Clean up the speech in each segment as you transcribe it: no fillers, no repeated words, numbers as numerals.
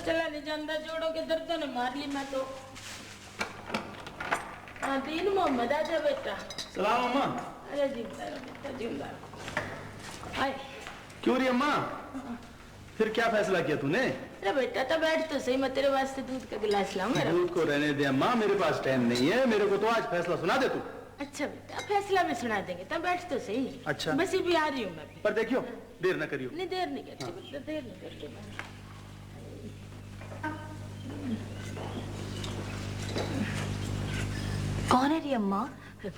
चला नहीं जाता, जोड़ों के दर्दों ने मार ली मैं तो। हाँ दीन मोहम्मद आजा बेटा। सलाम अम्मा। अरे जिंदा रहो बेटा, जिंदा रहो। आए। क्यों रही अम्मा? फिर क्या फैसला किया तूने? अरे बेटा तो बैठ तो सही, मैं तेरे वास्ते दूध का गिलास लाऊं। दूध को रहने दे अम्मा, मेरे पास टाइम नहीं है। मेरे को तो आज फैसला सुना दे तू। अच्छा बेटा, फैसला भी सुना देंगे, तब बैठ तो सही। अच्छा बस ही भी आ रही हूँ मैं भी। पर देखियो देर न करियो। नहीं देर नहीं करती बेटा, देर नहीं करती मैं। कौन है री अम्मा?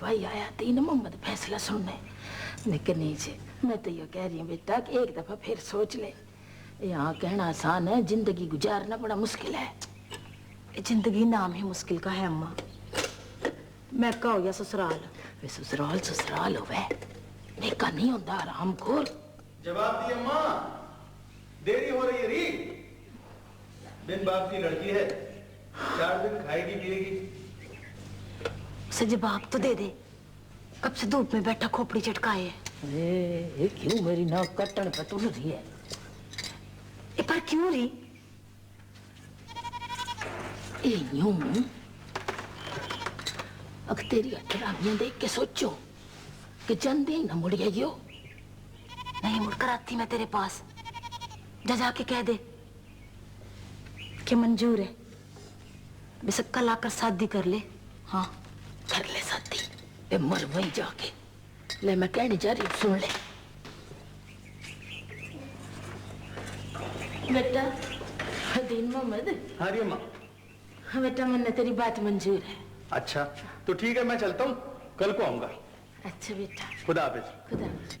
भाई आया तीन मोहम्मद फैसला सुनने। लेकिन नीचे मैं तो ये कह रही हूँ बेटा कि एक दफा फिर सोच ले। यहाँ कहना आसान है, जिंदगी गुजारना बड़ा मुश्किल है। जिंदगी नाम ही मुश्किल का है अम्मा। मैं का हो गया ससुराल। वे ससुराल ससुराल हो वह नेका नहीं होता, आराम खोर। जवाब दी अम्मा, देरी हो रही है री। बिन बाप की लड़की है, 4 दिन खाएगी पिएगी। उसे जवाब तो दे दे, कब से धूप में बैठा खोपड़ी चटकाए है। ये क्यों मेरी नाक कटन पे तुल रही है? पर क्यों री? यूं अगर तेरी अठरावियां देख के सोचो कि चंदे ही न मुड़ गई हो। नहीं मुड़कर आती मैं तेरे पास। जा जाके कह दे कि मंजूर है, बस कल आकर शादी कर ले। हाँ कर ले शादी, वे मर वहीं जाके। ले मैं कहने जा रही हूँ, सुन ले बेटा। दीन मोहम्मद। हाँ री अम्मा। हाँ बेटा, मैंने तेरी बात मंजूर है। अच्छा तो ठीक है, मैं चलता हूँ, कल को आऊंगा। अच्छा बेटा, खुदा हाफिज। खुदा हाफिज।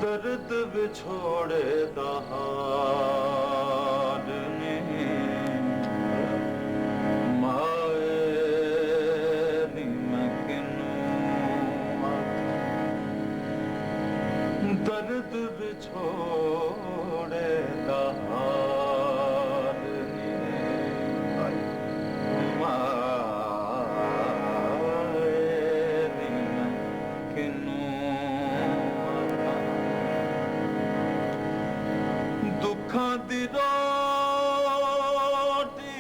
दर्द बिछोड़े दहार ने माए निमकिन दर्द बिछोड़े दहार ने माए निमकिन दुखां दी रोटी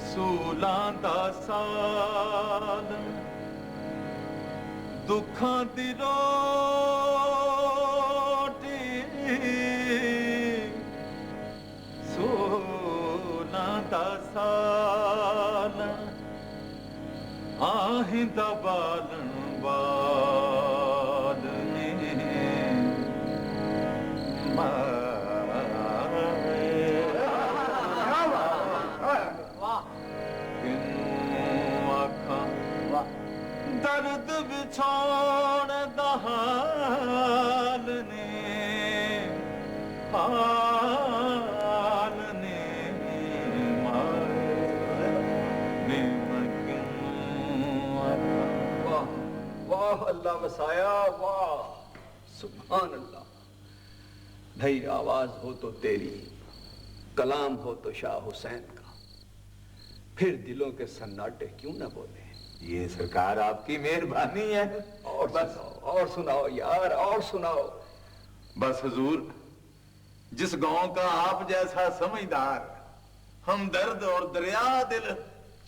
सूलां दा साल, दुखां दी रोटी सूलां दा साल, आहें दा बालन बाल ने दर्द बिछोड़ दहाल ने हाल ने वाह वाह अल्लाह वसाया, वाह सुभान अल्लाह। भाई आवाज हो तो तेरी, कलाम हो तो शाह हुसैन का, फिर दिलों के सन्नाटे क्यों न बोले। ये सरकार आपकी मेहरबानी है। और बस और सुनाओ यार, और सुनाओ। बस हुजूर, जिस गांव का आप जैसा समझदार, हमदर्द और दरिया दिल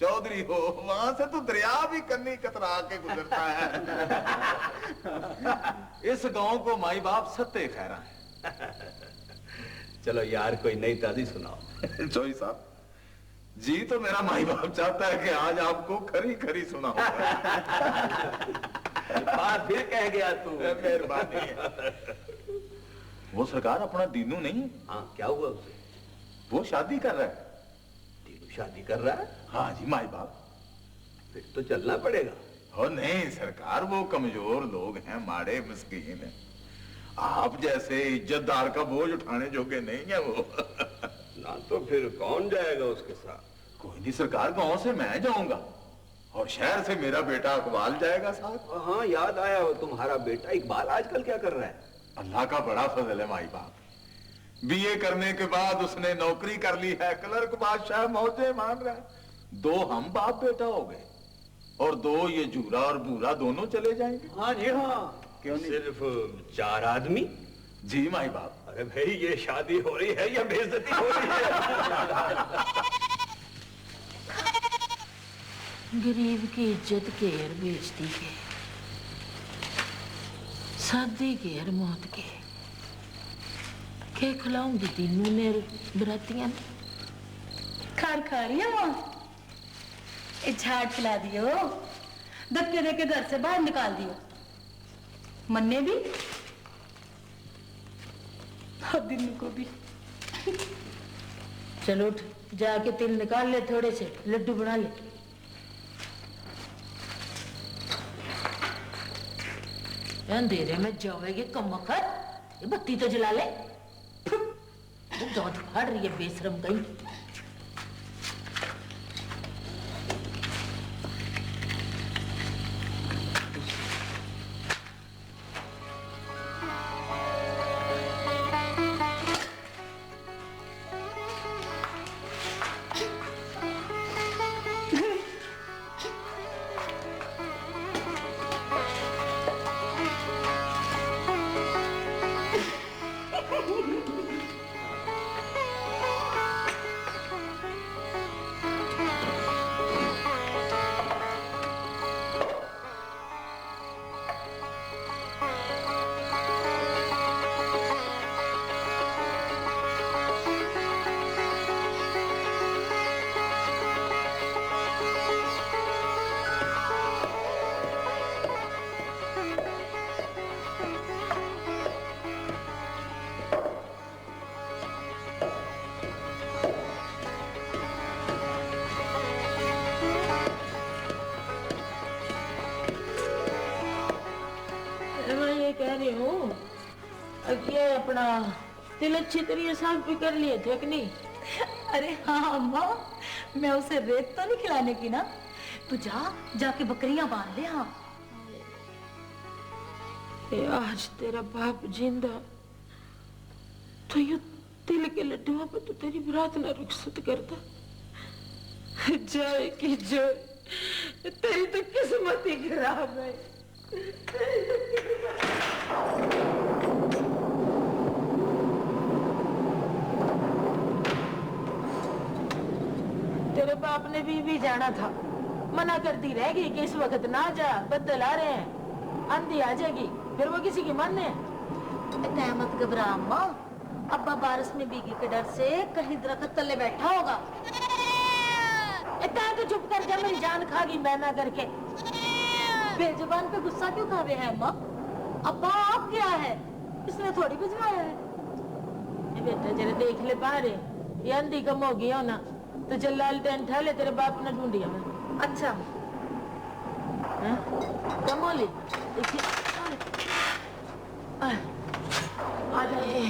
चौधरी हो, वहां से तो दरिया भी कन्नी कतरा के गुजरता है। इस गांव को माई बाप सत्ते खैरा है। चलो यार कोई नई ताजी सुनाओ। चोई साहब जी, तो मेरा माई बाप चाहता है कि आज आपको खरी खरी सुनाओ। बात फिर कह गया तू। मेहरबानी है। वो सरकार अपना दीनू नहीं? हाँ क्या हुआ उसे? वो शादी कर रहा है। दीनू शादी कर रहा है? हाँ जी माई बाप। फिर तो चलना पड़ेगा। हो नहीं सरकार, वो कमजोर लोग हैं, माड़े मस्कीन हैं। आप जैसे इज्जतदार का बोझ उठाने जोगे नहीं है वो। ना तो फिर कौन जाएगा उसके साथ? कोई नहीं सरकार, गांव से मैं जाऊंगा और शहर से मेरा बेटा इकबाल जाएगा साथ। हाँ याद आया, वो तुम्हारा बेटा इकबाल आजकल क्या कर रहा है? अल्लाह का बड़ा फजल है माई बाप, बीए करने के बाद उसने नौकरी कर ली है, क्लर्क बादशाह मौजे मान रहा है। 2 हम बाप बेटा हो गए और 2 ये जूरा और बूरा दोनों चले जाएंगे। हाँ जी हाँ, क्यों नहीं? सिर्फ 4 आदमी? जी माई बाप। अरे भाई, ये शादी हो रही है या बेइज्जती हो रही है? गरीब की इज्जत केर बेचती के, शादी केर मौत के खिलाऊंगी तीनों ने बरातियां खार खा रही है माँ, झाड़ खिला दियो, धक्के देके घर से बाहर निकाल दियो, मन्ने भी और दिन को भी। चलो उठ, जाके तिल निकाल ले, थोड़े से लड्डू बना ले। अंधेरे में जाओगे कमकर, ये बत्ती तो जला ले। जोत फाड़ रही है बेशरम कहीं। कह रही हूँ ये अपना तिल अच्छी तरह साफ भी कर लिए थे कि नहीं? अरे हाँ अम्मा, मैं उसे रेत तो नहीं खिलाने की ना, तू जाके बकरियां बांध ले। हाँ आज तेरा बाप जिंदा तो यू तिल के लड्डुओं पर तो तेरी बरात ना रुखसत करता। जाए कि जाए, तेरी तो किस्मत ही खराब है। तेरे बाप ने भी जाना था, मना करती रहेगी कि इस वक्त ना जा, बदल आ रहे हैं, आंधी आ जाएगी, फिर वो किसी की माने? मत घबरा अम्मा, अब्बा बारिश में भीगे के डर से कहीं दरख्त तले बैठा होगा। इतना तो चुप कर जा, मेरी जान खागी मैं ना करके। बेजुबान पे गुस्सा क्यों कर रहे हैं अम्मा? अब्बा आप क्या है, इसने थोड़ी भिजवाया है। बेटा जरा देख ले बाहर, ये आंधी कम हो गई हो ना, तो चल लालटेन ठा ले, तेरे बाप ने ढूंढिया मैं। अच्छा कम हो ली, आ जाए।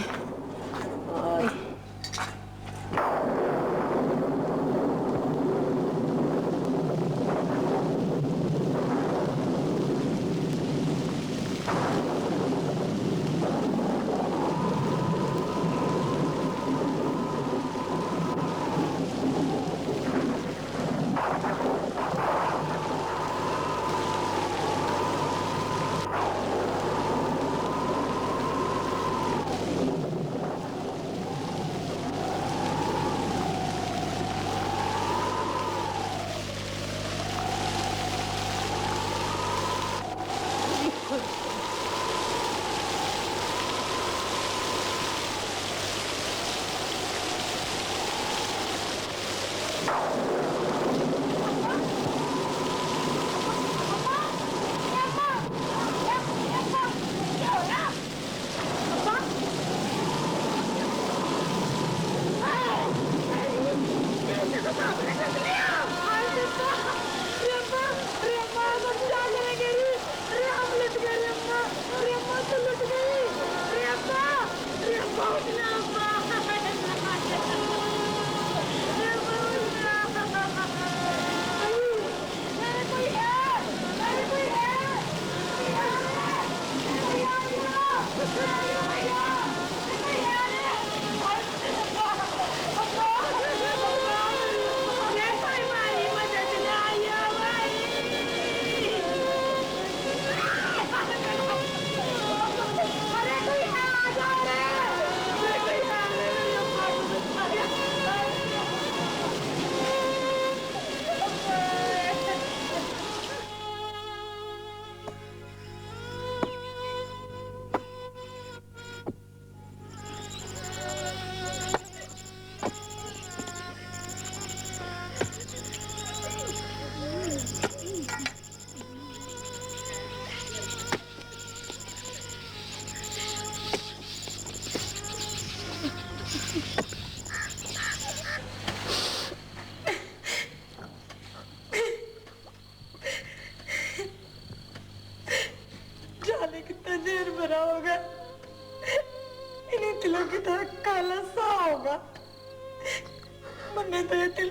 मन्ने तो ये दिल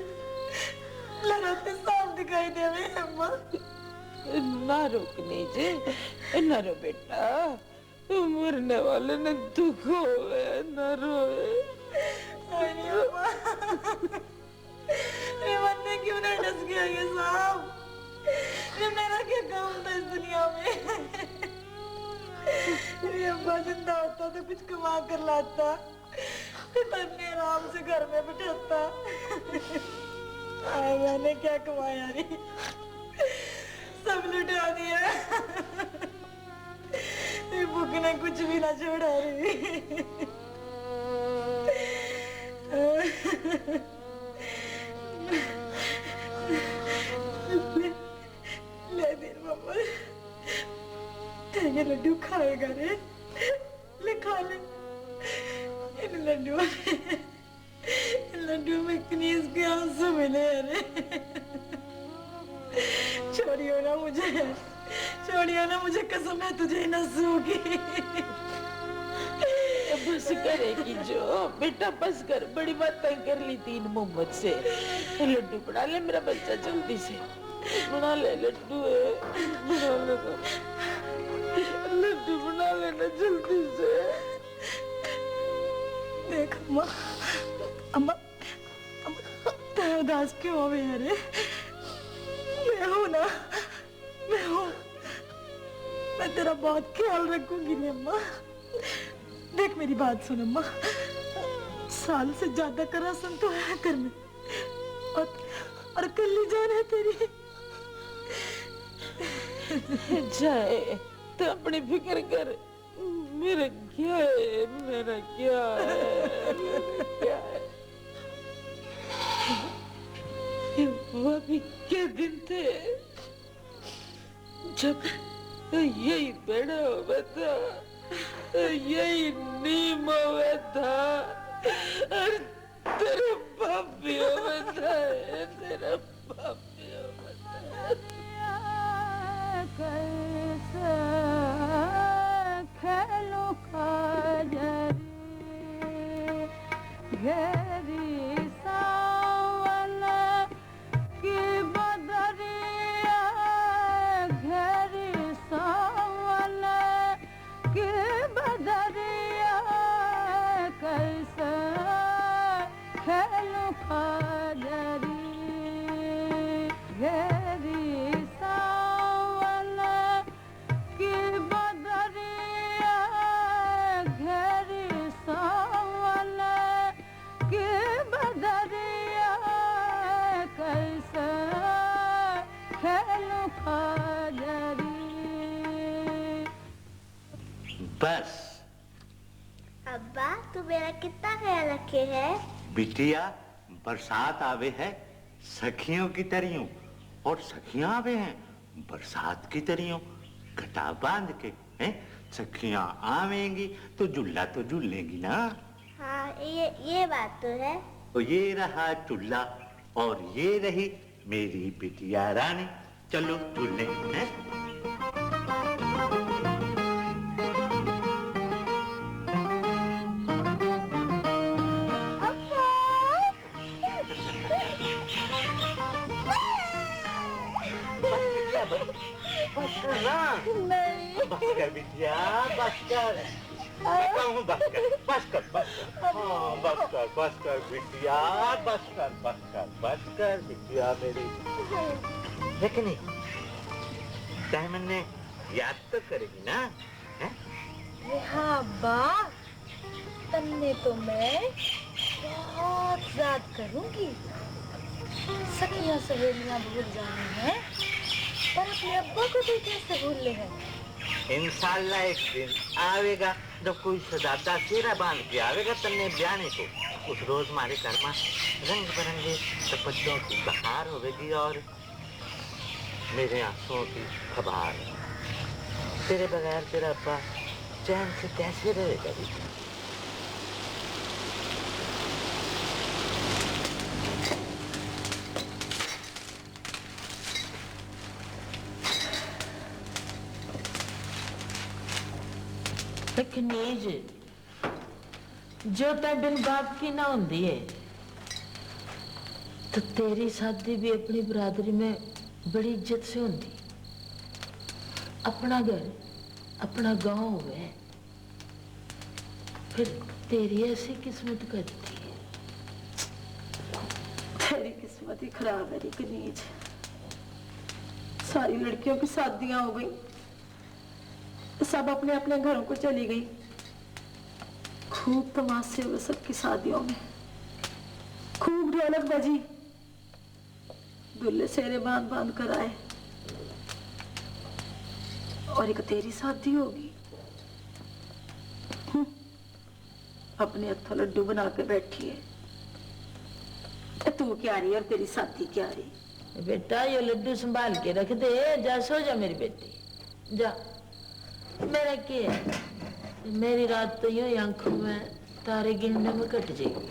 लहराते साफ दिखाई देवे अम्मा। ना रोकनी जी, ना रो बेटा, मरने वाले ने दुख होवे, ना रोए। अरे अम्मा, ये मन्ने क्यों ना डस गया ये साहब? ये मेरा क्या काम था इस दुनिया में? ये अब्बा जिंदा होता तो कुछ कमा कर लाता, मन्ने आराम से घर में बिठाता। मैंने क्या कमाया रे, सब लुटा दिया। ये भूख ने कुछ भी ना छोड़ा रे। ले दे बाबा, ये लड्डू खाएगा रे, ले खा ले। इन लड्डू में इतनी इसके आंसू मिले रे। छोड़ियो ना मुझे कसम है तुझे न सूगी। बस करेगी जो बेटा, बस कर, बड़ी बातें कर ली तीन मोहम्मद से। लड्डू बना ले मेरा बच्चा, जल्दी से बना ले लड्डू, बना ले लड्डू, बना लेना जल्दी से। देख अम्मा, अम्मा तेरा उदास क्यों हो गया रे? मैं हूं ना, मैं तेरा बहुत ख्याल रखूंगी रे अम्मा। देख मेरी बात सुन अम्मा, साल से ज्यादा का राशन तो है घर में, और कल्ली जान है तेरी। जाए तो अपनी फिक्र कर, मेरा क्या है, मेरा क्या है, मेरा क्या है। वो भी क्या दिन थे जब यही बड़ा हुआ था, यही नीम हुआ था, और तेरा बाप भी हुआ था, तेरा बाप भी हुआ था। कैसे खेलो घेरी सावन की बदरिया, घेरी सावन की बदरिया, कैसे खेलो खजरी, घेरी सावन की बदरिया, घेरी सावन की बदरिया, कैसे खेलो खजरी। बस अब्बा तू मेरा कितना ख्याल रखे है? बिटिया, बरसात आवे है सखियों की तरियों, और सखियां आवे हैं बरसात की तरियों। घटा बांध के हैं, सखियां आवेंगी तो झूला तो झूलेंगी ना। हाँ ये बात तो है। तो ये रहा चूल्हा, और ये रही मेरी बिटिया रानी। चलो झूलने हैं। बस कर बिटिया, बस कर। बस कर बिटिया, बस कर बिटिया मेरी। लेकिन मैंने याद तो करेगी ना? हाँ अब्बा, तन्ने तो मैं बहुत याद करूंगी। सखियां सहेलियां भूल जानी है, पर अपने अब्बा को भी कैसे भूलने हैं? इंशाल्लाह एक दिन आवेगा जब कोई सदाता सेरा बांध के आवेगा तन्ने ब्याने को। उस रोज हमारे घर में रंग बिरंगे पत्तों की बहार होगी, और मेरे आंसुओं की खबर। तेरे बगैर तेरा अब्बा चैन से कैसे रहेगा? कनीज जो ते बिन बाप की ना होंदी है, तो तेरी शादी भी अपनी बरादरी में बड़ी इज्जत से होती। अपना घर, अपना गांव है, फिर तेरी ऐसी किस्मत करती है। तेरी किस्मत ही खराब है कनीज। सारी लड़कियों की शादियां हो गई, सब अपने अपने घरों को चली गई। खूब तमाशे हुए सबकी शादियों में, खूब ढोलक बजी, दुल्हे सेरे बांध बांध कर आए, और एक तेरी शादी होगी। अपने हथों लड्डू बना के बैठी है। तू क्या रही और तेरी शादी क्या रही? बेटा ये लड्डू संभाल के रख दे, जा सो जा मेरी बेटी, जा। मेरा क्या है, मेरी रात तो यूं ही आंखों में तारे गिनने में कट जाएगी।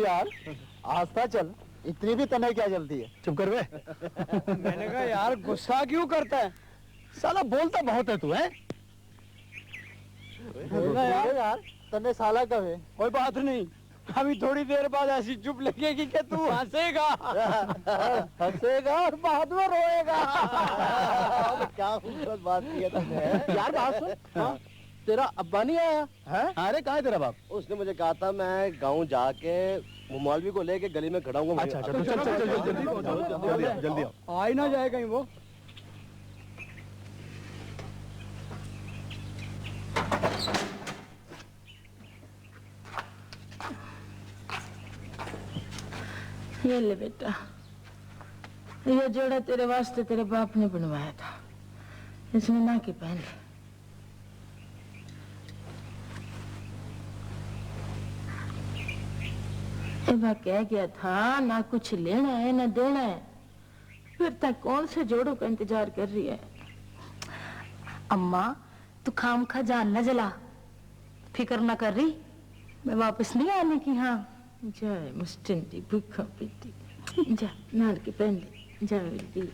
यार आस्था चल, इतनी भी तने क्या जल्दी है? चुप कर बे। मैंने कहा यार गुस्सा क्यों करता है? साला बोलता बहुत है तू, है? यार तने साला कब है? कोई बात नहीं, अभी थोड़ी देर बाद ऐसी चुप लगेगी कि तू हंसेगा। हंसेगा और बाद में रोएगा। क्या खूबसूरत बात की है तुमने। यार बात सुन, हाँ? तेरा अब्बा नहीं आया है? अरे कहाँ है तेरा बाप? उसने मुझे कहा था मैं गाँव जाके मौलवी को लेके गली में खड़ा हूँ। अच्छा अच्छा, जल्दी आओ। आ ही ना जाए कहीं वो। ये ले बेटा, ये जोड़ा तेरे वास्ते तेरे बाप ने बनवाया था, इसमें ना के पहन ले। मैं कह गया था ना कुछ लेना है ना देना है, फिर तक कौन से जोड़ों का इंतजार कर रही है? अम्मा तू खाम खा जान न जला, फिक्र न कर रही, मैं वापस नहीं आने की। हाँ जाए मुस्टंडी भूखा पीती, जा नाल के पहन ले, जा मेरी।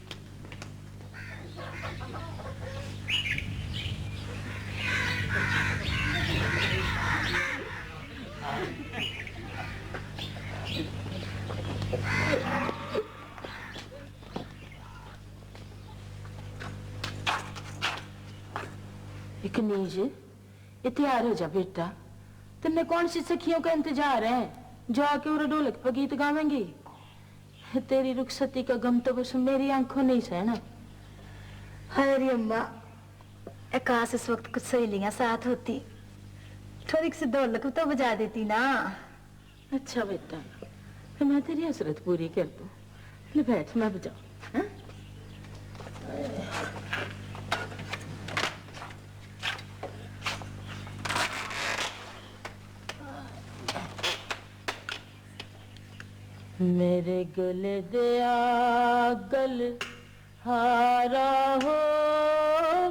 कनीज, ये तैयार हो जा बेटा, तुमने कौन सी सखियों का इंतजार है जो आके और ढोलक पर गीत गावेंगी? तेरी रुखसती का गम तो बस मेरी आंखों नहीं सहना। अरे अम्मा, काश इस वक्त कुछ सहेलियां साथ होती, थोड़ी सी ढोलक तो बजा देती ना। अच्छा बेटा, फिर मैं तेरी हसरत पूरी कर दूं। ले बैठ, मैं बजाऊं। हाँ? मेरे गले दया गल हारा हो,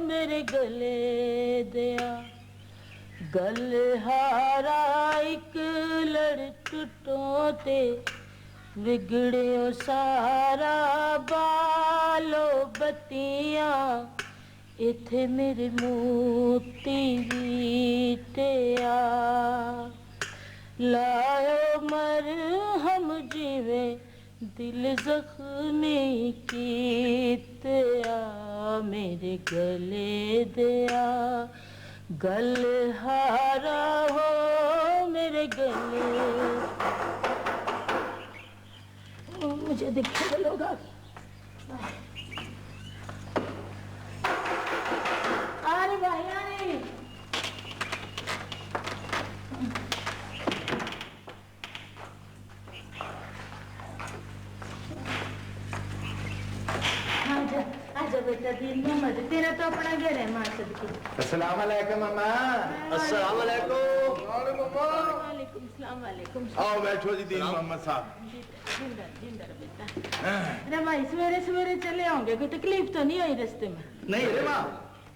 मेरे गले दया गल हारा, एक लड़ टुटो ते बिगड़ियो सारा, बालो बत्तियां इथे मेरे मोती बीतिया, लायो मर हम जीवे दिल जख्मी कीतिया, मेरे गले दया गल हारा हो, मेरे गले। मुझे दिखे लोग अरे भाई अरे आजा बेटा, दिन मोहम्मद तेरा तो अपना घर है माँ सदकी। अस्सलाम वालेकुम अम्मा। अस्सलाम वालेकुम। वालेकुम सलाम, वालेकुम सलाम। आओ बैठो जी दीन मोहम्मद साहब। जिंदर बेटा। अरे भाई सवेरे सवेरे चले होंगे, कोई तकलीफ तो नहीं आई रास्ते में? नहीं अरे माँ,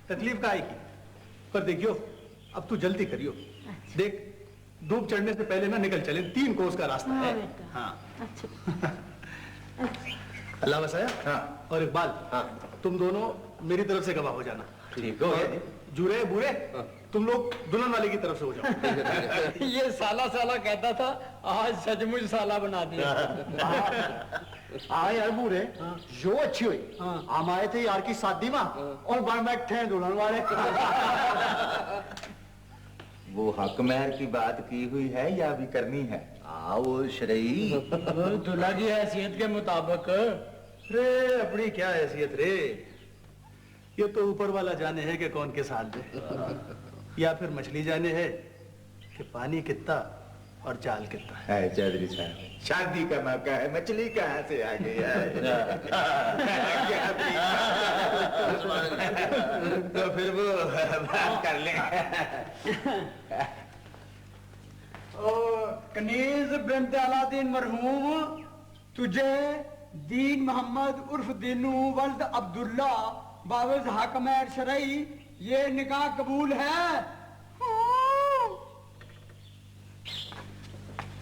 तकलीफ का आएगी। पर देखियो अब तू जल्दी करियो। देख धूप चढ़ने से पहले ना निकल चले, 3 कोस का रास्ता है। हाँ अच्छा अल्लाह वसाया। हाँ। और इकबाल, हाँ, तुम दोनों मेरी तरफ से गवाह हो जाना। ठीक हो गया। जूरे बूरे, तुम लोग दुल्हन वाले की तरफ से हो जाओ। ये साला साला कहता था, आज सचमुच साला बना दिया। हाँ यार बूढ़े, जो अच्छी हुई। हम आए थे यार की शादी में और बन बैठे हैं दुल्हन वाले। वो हक महर की बात की हुई है या अभी करनी है? वो शरई दूल्हा की हैसियत के मुताबिक। रे अपनी क्या हैसियत रे, ये तो ऊपर वाला जाने है कि कौन किस हाल में, या फिर मछली जाने है कि पानी कितना और जाल कितना है। चौधरी साहब, शादी का मौका है, मछली कहाँ से आ गई है? तो फिर वो बात कर लें। कनीज बिन्त अलादीन मरहूम, तुझे दीन मोहम्मद उर्फ दीनू वल्द अब्दुल्ला बावज हाकमैर शरई ये निकाह कबूल है।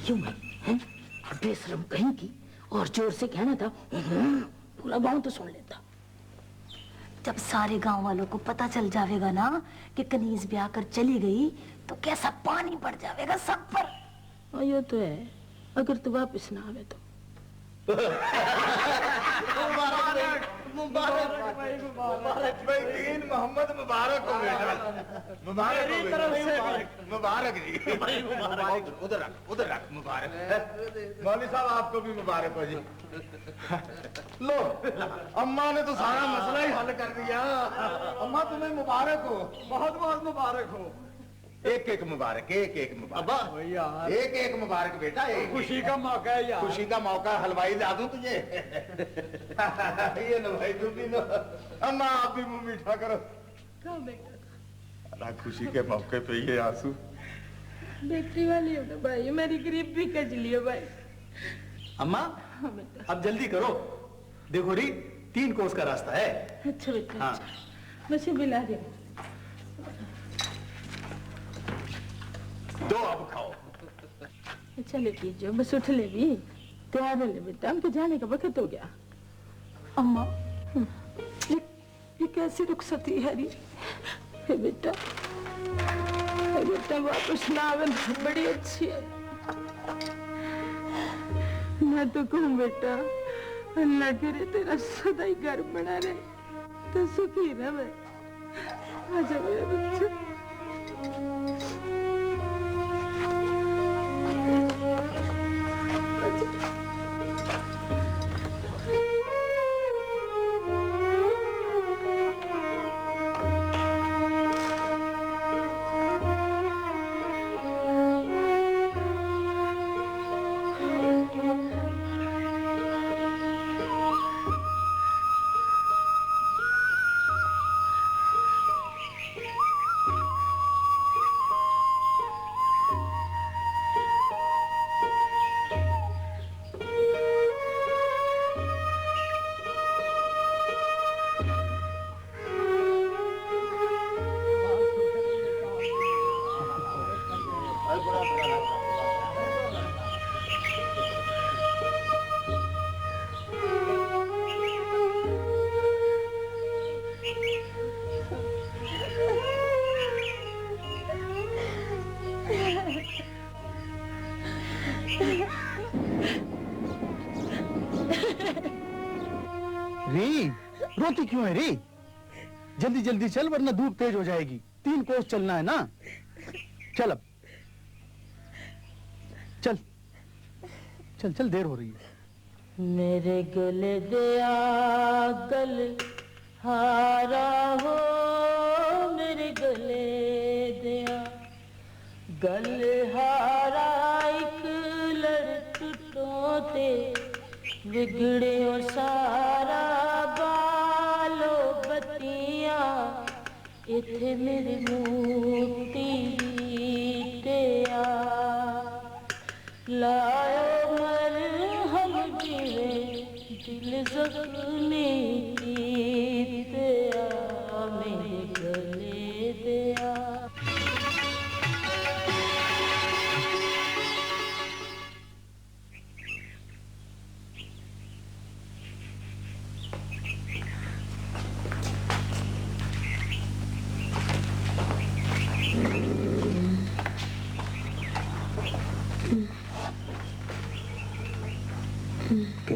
यूं है बेशरम कहीं की, और जोर से कहना था, पूरा गांव तो सुन लेता। जब सारे गांव वालों को पता चल जाएगा ना कि कनीज ब्याह कर चली गई तो कैसा पानी पड़ जाएगा सब पर। और ये तो है, अगर तू वापस ना आवे तो। मुबारक भाई, दीन मोहम्मद मुबारक हो बेटा, मुबारक हो बेटा, मुबारक जी। उधर रख मुबारक। मौलवी साहब आपको भी मुबारक हो जी। लो अम्मा ने तो सारा मसला ही हल कर दिया। अम्मा तुम्हें मुबारक हो, बहुत बहुत मुबारक हो। एक एक मुबारक, एक एक मुबारक, एक एक मुबारक बेटा। एक खुशी का मौका है यार, खुशी का मौका। हलवाई ला दूं तुझे? ये लो भाई, तुम भी लो। अम्मा आप भी मुंह मीठा करो। अल्लाह खुशी के मौके पे ये आंसू। बेटी वाली हो ना भाई, मेरी गरीबी कज लियो भाई। अम्मा अब जल्दी करो, देखो री 3 कोस का रास्ता है। अच्छा बेटा, हाँ। मुझे बिला रही हूँ। दो अब खाओ। अच्छा ले कीजिए, बस उठ ले भी, तैयार हो ले बेटा, हमको जाने का वक्त हो गया। अम्मा ये कैसी रुखसती है री? बेटा बेटा वापस ना आवे तो बड़ी अच्छी है। मैं तो कहूँ बेटा, अल्लाह करे तेरा सदा ही घर बना रहे, तो सुखी रहे। आजा मेरा बच्चा। री रोती क्यों है री? जल्दी जल्दी चल वरना धूप तेज हो जाएगी। 3 कोस चलना है ना। चल अब चल चल चल, देर हो रही है। मेरे गले दिया गल हारा हो, मेरे गले दिया गल हारा, एक लड़कटों ते बिगड़े सारा, बालो बत्तियां इथे मेरे मोती तेया, लायो मर हम जिवे दिल जख्मी तेया, मेरे गले दिया।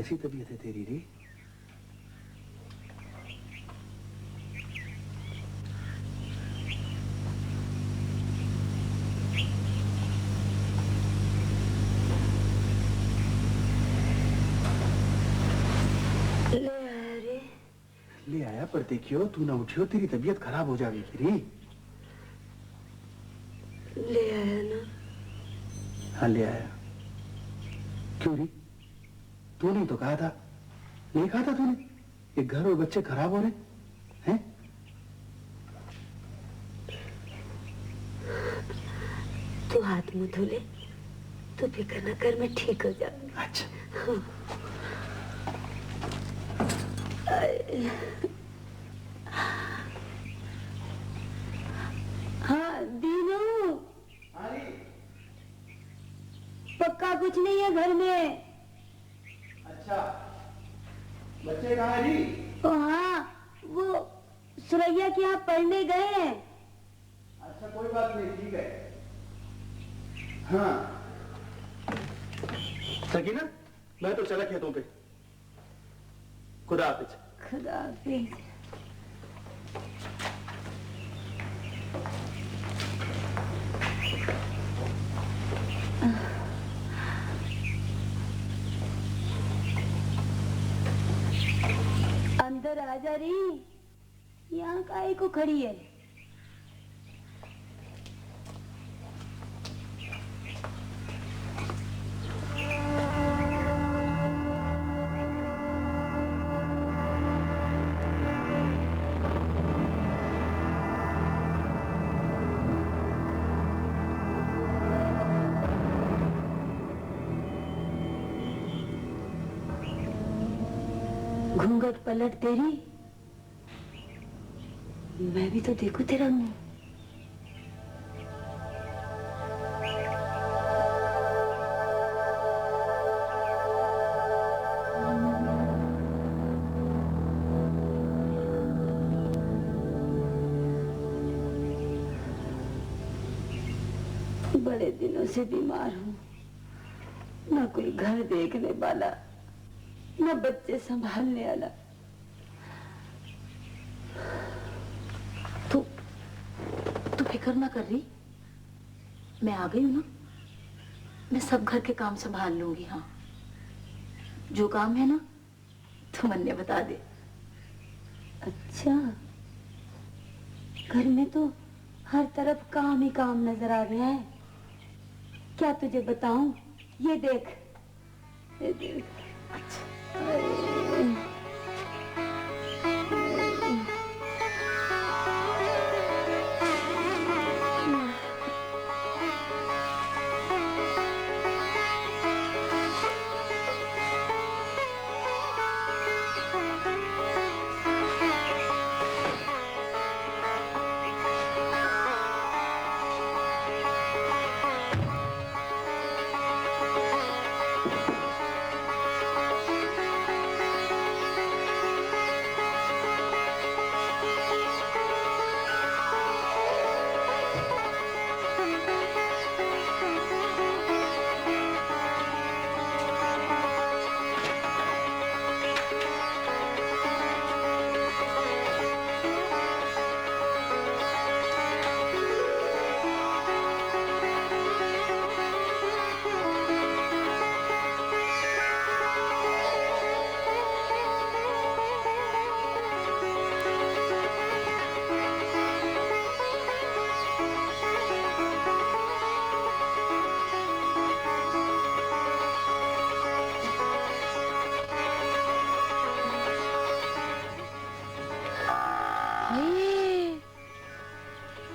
कैसी तबीयत है तेरी रे? ले आया पर देखियो तू ना उठियो, तेरी तबीयत खराब हो जाएगी रे। ले आया ना? हाँ ले आया। क्यों रे? तू नहीं तो कहा था, नहीं कहा था तूने ये घर और बच्चे खराब हो रहे हैं? तू हाथ मुंह धो ले, तू फिक्र न कर, मैं ठीक हो जाऊंगी। अच्छा। हाँ दीनू, पक्का कुछ नहीं है घर में। अच्छा, बच्चे कहाँ हैं जी? ओ हाँ, वो सुरैया के यहाँ पढ़ने गए हैं। अच्छा कोई बात नहीं, ठीक है। हाँ सकीना, मैं तो चला खेतों पे। खुदा हाफिज। खुदा हाफिज। अंदर आ जा रही, यहाँ काहे को खड़ी है? घूंघट पलट तेरी, मैं भी तो देखूं तेरा मुंह। बड़े दिनों से बीमार हूँ, ना कोई घर देखने वाला, ना बच्चे संभालने वाला। तू फिक्र ना कर रही, मैं आ गई हूँ ना, मैं सब घर के काम संभाल लूंगी। हाँ जो काम है ना तू मन ने बता दे। अच्छा, घर में तो हर तरफ काम ही काम नजर आ रहा है। क्या तुझे बताऊं? ये देख, ये देख। अच्छा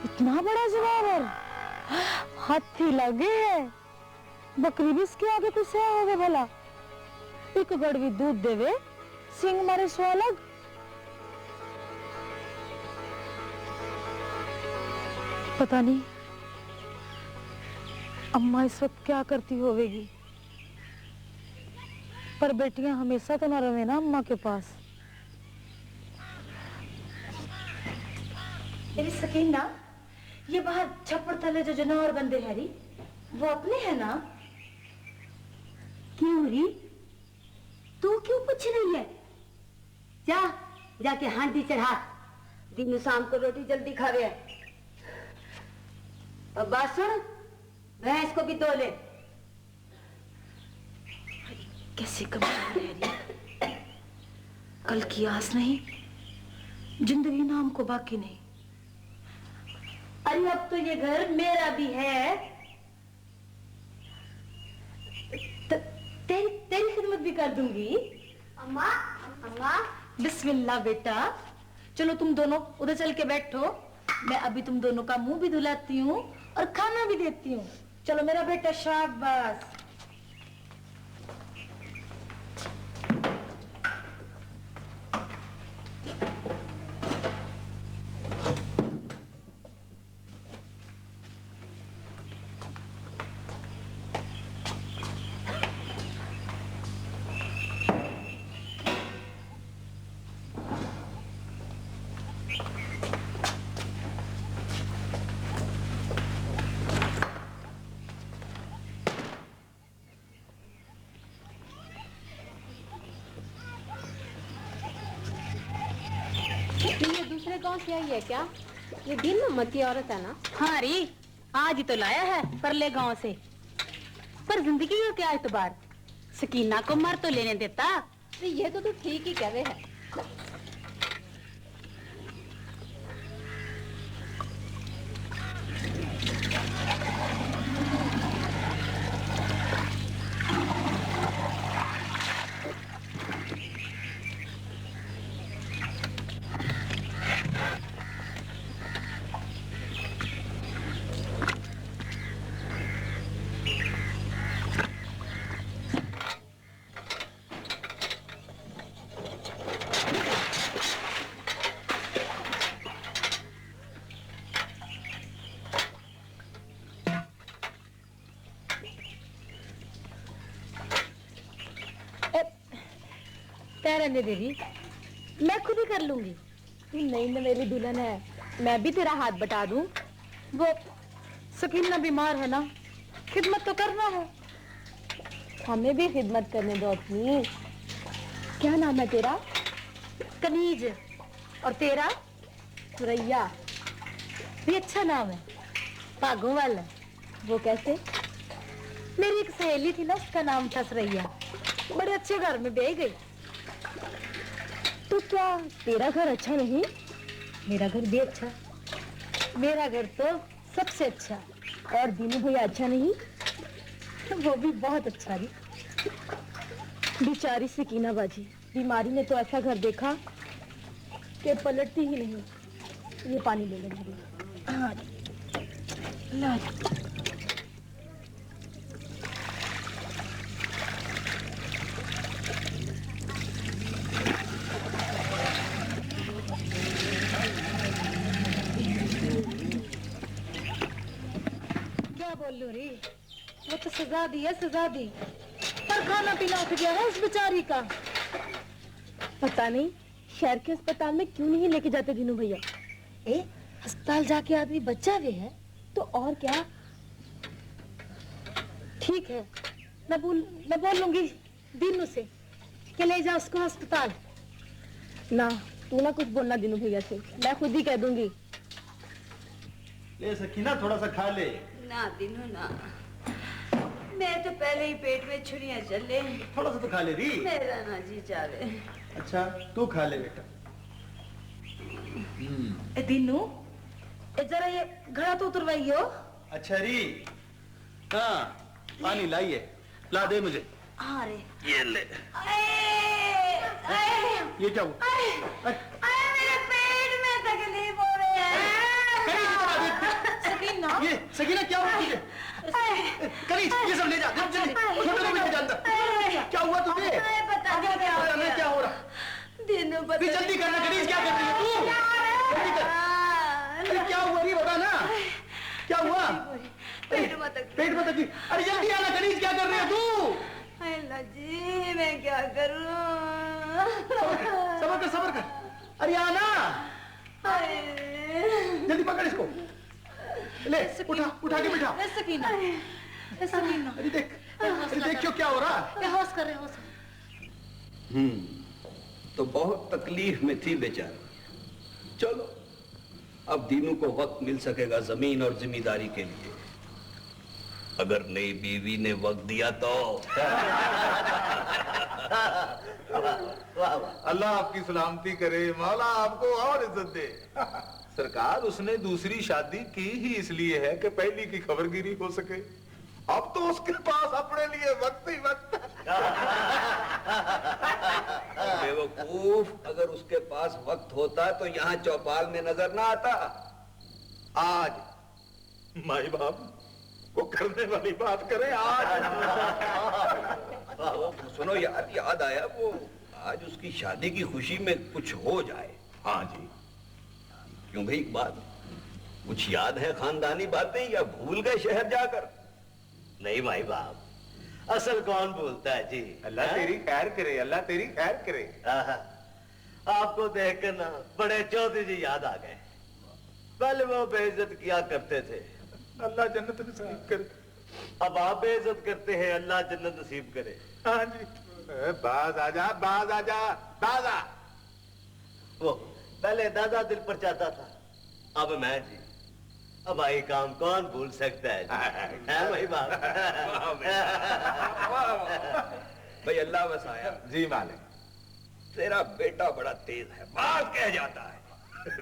इतना बड़ा जवाबर, हाथी लगे है। बकरी भी इसके आगे कुछ हो गए भला। एक गड़वी दूध देवे, सिंग मारे सो अलग। पता नहीं अम्मा इस वक्त क्या करती होवेगी, पर बेटियां हमेशा तो ना रहे ना अम्मा के पास। मेरी सकीना, ये बाहर छप्पर तले जो जानवर बंदे हैं री, वो अपने हैं ना? क्यों री? तू क्यों पूछ रही है? जा जाके हांडी चढ़ा, दिन शाम को रोटी जल्दी खावे। अब बात सुन, भैंस को भी धो ले। कैसे कमजोर है रही, कल की आस नहीं, जिंदगी नाम को बाकी नहीं। अरे अब तो ये घर मेरा भी है, तेरी खिदमत भी कर दूंगी। अम्मा अम्मा बिस्मिल्लाह बेटा, चलो तुम दोनों उधर चल के बैठो, मैं अभी तुम दोनों का मुंह भी धुलाती हूँ और खाना भी देती हूँ। चलो मेरा बेटा, शाबाश। ये दूसरे गांव से आई है क्या? ये दिन मोहम्मद की औरत है ना? हाँ री, आज ही तो लाया है परले गांव से। पर जिंदगी का क्या एतबार, सकीना को मर तो लेने देता। ये तो तू ठीक ही कह रहे है। रहने दे रही, मैं खुद ही कर लूंगी। नहीं ना, मेरी दुल्हन है, मैं भी तेरा हाथ बटा दूं। वो सकीना बीमार है ना, खिदमत तो करना है। हमें भी खिदमत करने दो अपनी। क्या नाम है तेरा? कनीज। और तेरा? सुरैया। भी अच्छा नाम है, भागों वाला। वो कैसे? मेरी एक सहेली थी ना, उसका नाम था सुरैया, बड़े अच्छे घर में ब्याह गई। तो क्या तेरा घर अच्छा नहीं? मेरा घर भी अच्छा, मेरा घर तो सबसे अच्छा। और दीनू भैया अच्छा नहीं? वो भी बहुत अच्छा रही। बेचारी सकीना बाजी, बीमारी ने तो ऐसा घर देखा कि पलटती ही नहीं। ये पानी ले लेंगे। हाँ ला। वो तो सजा दी है, सजा दी, पर खाना पीना उठ गया है उस बेचारी का। पता नहीं शहर के अस्पताल में क्यों नहीं लेके जाते दीनू भैया। अस्पताल जाके आदमी बच्चा भी है तो और क्या। ठीक है, मैं बोल लूंगी दीनू से कि ले जा उसको अस्पताल। ना, तू ना कुछ बोलना दीनू भैया से, मैं खुद ही कह दूंगी। ले सकीना, थोड़ा सा खा ले। ना दीनू ना, मैं तो पहले ही पेट में छुरियां चले। थोड़ा सा तो खा ले री। मेरा ना जी चाहे। अच्छा तू खा ले बेटा। दीनू, जरा ये घड़ा तो उतरवाइयो। अच्छा री, हाँ पानी लाइए, ला दे मुझे। हाँ रे, ये ले। ये क्या हुआ? मेरे पेट में तकलीफ हो रही है। सकीना, ये सकीना क्या हुआ तुझे? करीज, ये सब ले जा, जल्दी छोटे को भी ले जा अंदर। क्या हुआ तुझे? पता नहीं क्या हो रहा है। क्या हो रहा? दीनू पता नहीं। जल्दी करना करीज, क्या कर रही है तू? जल्दी कर। अरे क्या हुआ री, बता ना क्या हुआ? पेट में तकलीफ। अरे जल्दी आना करीज, क्या कर रही है तू? अल्लाह जी, मैं क्या करूं? सबर कर। अरे आना, जल्दी पकड़ इसको, ले उठा के बिठा। सकीना, अरे देख क्यों क्या हो रहा है? होश कर। तो बहुत तकलीफ में थी बेचारी। चलो अब दीनू को वक्त मिल सकेगा जमीन और जिम्मेदारी के लिए। अगर नई बीवी ने वक्त दिया तो अल्लाह आपकी सलामती करे, मौला आपको और इज्जत दे। सरकार उसने दूसरी शादी की ही इसलिए है कि पहली की खबरगिरी हो सके। अब तो उसके पास अपने लिए वक्त ही वक्त है। बेवकूफ, अगर उसके पास वक्त होता तो यहाँ चौपाल में नजर ना आता। आज माई बाप को करने वाली बात करें आज। सुनो यार, याद आया वो आज उसकी शादी की खुशी में कुछ हो जाए। हाँ जी। क्यों भाई इकबाल, कुछ याद है खानदानी बातें या भूल गए शहर जाकर? नहीं भाई बाप, असल कौन बोलता है जी। अल्लाह तेरी खैर करे, अल्लाह तेरी खैर करे। आपको देखकर ना बड़े चौधरी जी याद आ गए। पहले वो बेइज्जत किया करते थे, अल्लाह जन्नत नसीब करे। अब आप बेइज्जत करते हैं, अल्लाह जन्नत नसीब करे। हाँ जी। बाज आजा, बाज आजा, दादा। वो पहले दादा दिल पर चाहता था, अब मैं जी। अब आई काम कौन भूल सकता है जी? है भाई बाप? भाई अल्लाह वसाया। जी मालिक। तेरा बेटा बड़ा तेज है, बात कह जाता है।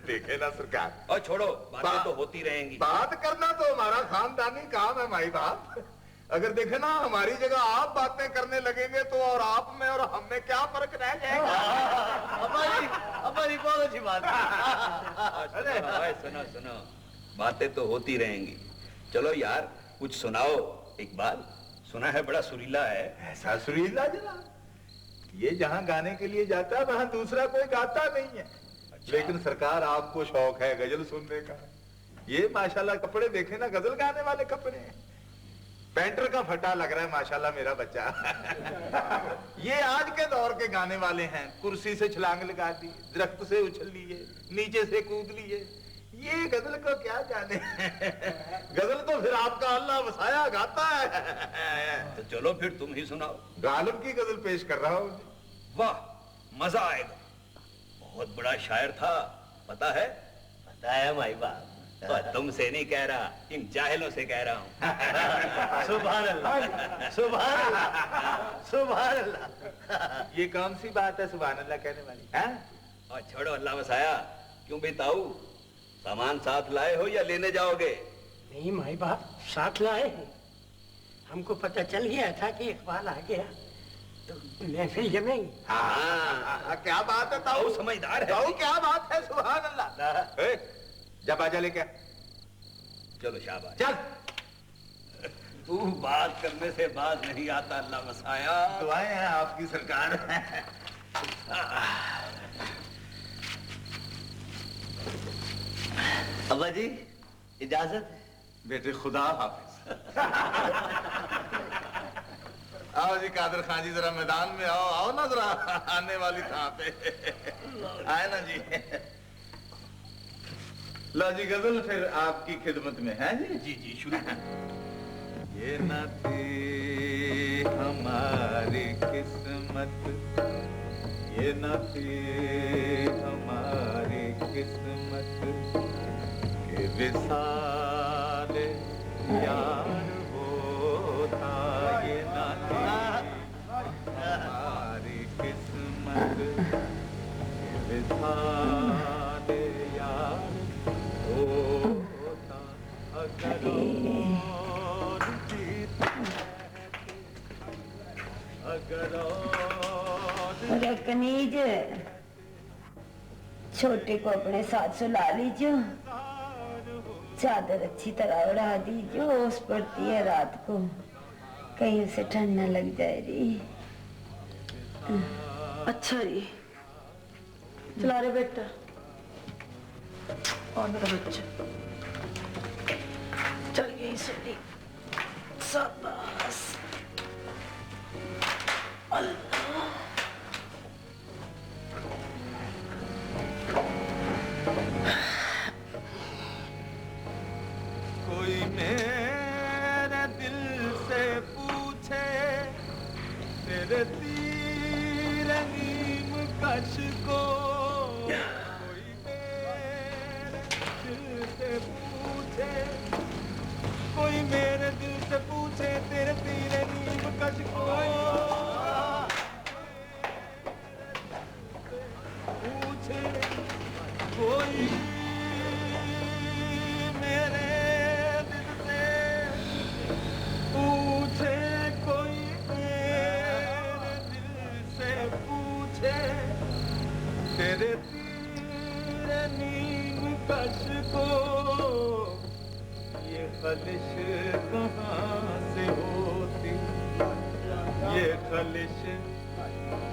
देखे ना सरकार। और छोड़ो, बातें तो होती रहेंगी। बात करना तो हमारा खानदानी काम है माई बाप। अगर देखे ना हमारी जगह आप बातें करने लगेंगे तो और आप में और हम में क्या फर्क रह जाएगा? हमारी बहुत अच्छी बात है। सुनो सुनो, बातें तो होती रहेंगी। चलो यार कुछ सुनाओ इकबाल। सुना है बड़ा सुरीला है। ऐसा सुरीला जनाब, ये जहाँ गाने के लिए जाता है वहाँ दूसरा कोई गाता नहीं है। अच्छा। लेकिन सरकार आपको शौक है गजल सुनने का। ये माशाल्लाह कपड़े देखे ना, गजल गाने वाले कपड़े हैं। पेंटर का फटा लग रहा है माशाल्लाह मेरा बच्चा। ये आज के दौर के गाने वाले हैं। कुर्सी से छलांग लगा दी, दरख्त से उछल लिए, नीचे से कूद लिए। ये गजल को क्या जाने। गजल तो फिर आपका अल्लाह वसाया गाता है। तो चलो फिर तुम ही सुनाओ। गालिब की गजल पेश कर रहा हूँ। वाह, मजा आएगा। बहुत बड़ा शायर था, पता है? पता है माई बाप। तुमसे नहीं कह रहा, इन जाहिलों से कह रहा हूँ। सुभान अल्लाह, सुभान अल्लाह, सुभान अल्लाह। ये कौन सी बात है सुभान अल्लाह कहने वाली? हैं? और छोड़ो अल्लाह वसाया। क्यों बेताऊ, सामान साथ लाए हो या लेने जाओगे? नहीं माई बाप, साथ लाए हैं। हमको पता चल गया था कि इकबाल आ गया तो महफिल जमेगी। हाँ, क्या बात है ताऊ, समझदार है। ताऊ क्या बात है, सुभान अल्लाह। जा बाजा लेके। चलो शाबाश। चल। तू बात करने से बात नहीं आता अल्लाह वसाया। दुआएं हैं आपकी सरकार। अब्बा जी इजाजत। बेटे खुदा हाफिज। आओ जी कादर खान जी, जरा मैदान में आओ। आओ ना जरा आने वाली था पे। आए ना जी। लो जी गजल फिर आपकी खिदमत में है जी। जी जी शुरू। ये न थी हमारी किस्मत, ये न थी हमारी किस्मत के विसाल यार होता। ये न थी हमारी किस्मत के विसाल यार होता। अगर और अगर अरे कनीज, छोटे को अपने साथ सुला लीजिए, चादर अच्छी तरह उड़ा दीजिए, ओस पड़ती है रात को, कहीं उसे ठंड न लग जाए री। अच्छा जी, चला रहे बेटा और मेरा बच्चा चल गई सुनी। शाबाश अल्लाह। कोई मेरे दिल से पूछे तेरे तीरंगी खलिश कहाँ से होती, ये खलिश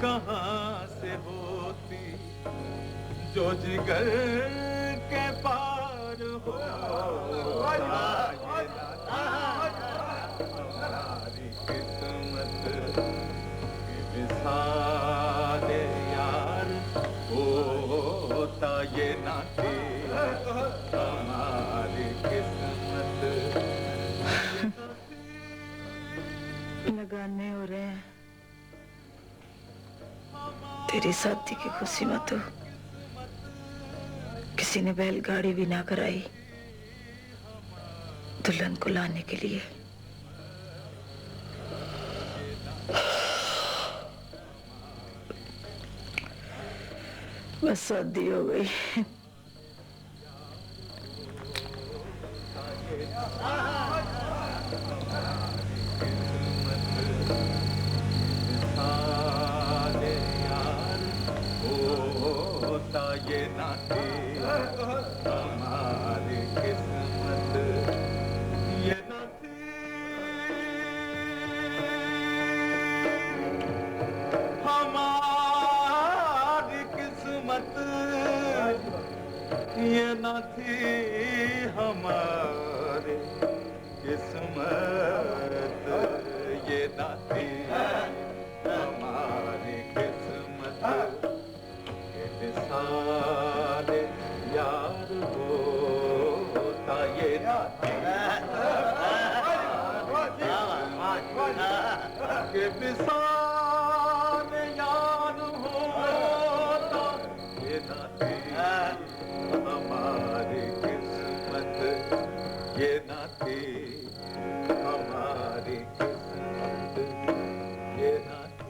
कहाँ से होती, जो जिगर के पार हो। हमारी किस्मत की विसाले यार होता ये नाते, हमारी किस्मत लगाने हो रहे हैं तेरी शादी की खुशी में, तो किसी ने बैलगाड़ी भी ना कराई दुल्हन को लाने के लिए। बस शादी हो गई। ये नाते, हमारी किस्मत ये नाते, हमारी किस्मत ये नाते, हमारी किस्मत ये नाते, हमारी किस्मत साले यार होता ये नाते, के विसाल यार होता ये नाते, हमारी किस्मत ये नाते, हमारी किस्मत ये नाते।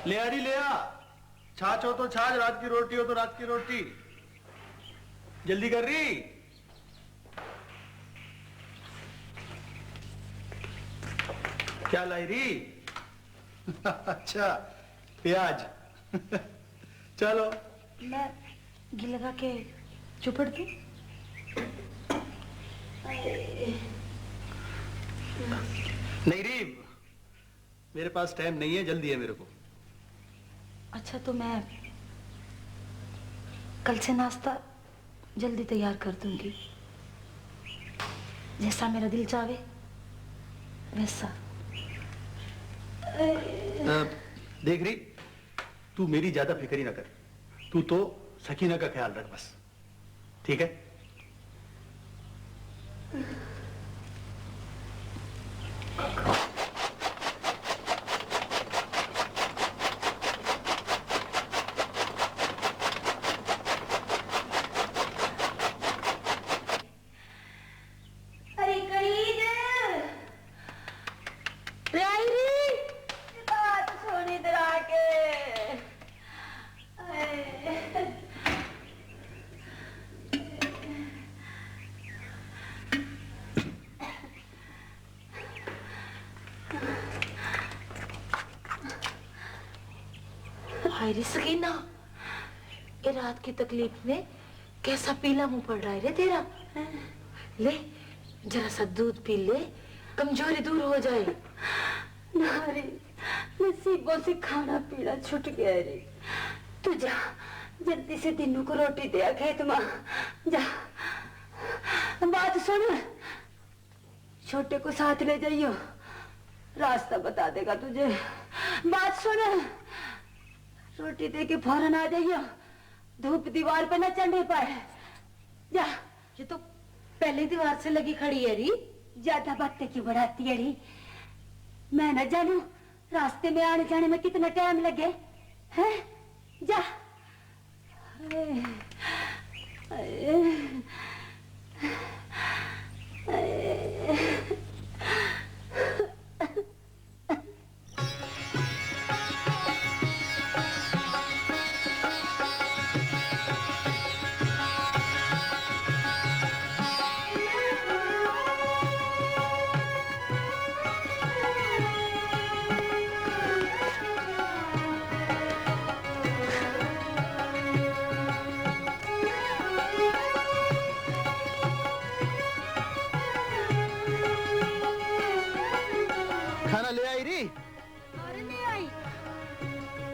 ले आ रही ले आ, छाछ हो तो छाछ, रात की रोटी हो तो रात की रोटी। जल्दी कर रही। क्या लाई रही? अच्छा प्याज। चलो मैं घी लगा के चुपड़ दूं? नहीं री, मेरे पास टाइम नहीं है, जल्दी है मेरे को। अच्छा तो मैं कल से नाश्ता जल्दी तैयार कर दूंगी, जैसा मेरा दिल चाहे वैसा। देख रही, तू मेरी ज्यादा फिक्र ही ना कर, तू तो सकीना का ख्याल रख बस, ठीक है? हाय सकीना, ये रात की तकलीफ में कैसा पीला मुंह पड़ रहा है रे तेरा। ले जरा सा दूध पी ले, कमजोरी दूर हो जाए। नारी नसीबों से खाना पीना छूट गया रे। तू जा जल्दी से तीनों को रोटी दे खेत में जा। बात सुन, छोटे को साथ ले जाइयो, रास्ता बता देगा तुझे। बात सुन, रोटी दे के फौरन आ जाइयो, धूप दीवार पे न चढ़ने पाए। जा। ये तो पहले दीवार से लगी खड़ी है री। ज्यादा बातें क्यों बढ़ाती है री? मैं न जानू रास्ते में आने जाने में कितना टाइम लगे हैं? जा। खाना ले आई री? अरे नहीं आई।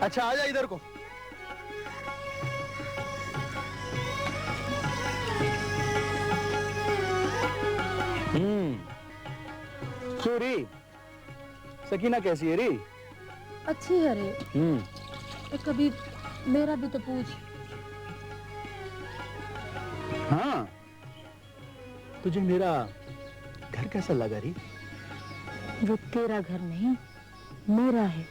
अच्छा आ जा इधर को। री सकीना कैसी है री? अच्छी है रे। कभी मेरा भी तो पूछ। हाँ, तुझे मेरा घर कैसा लगा री? वो तेरा घर नहीं, मेरा है।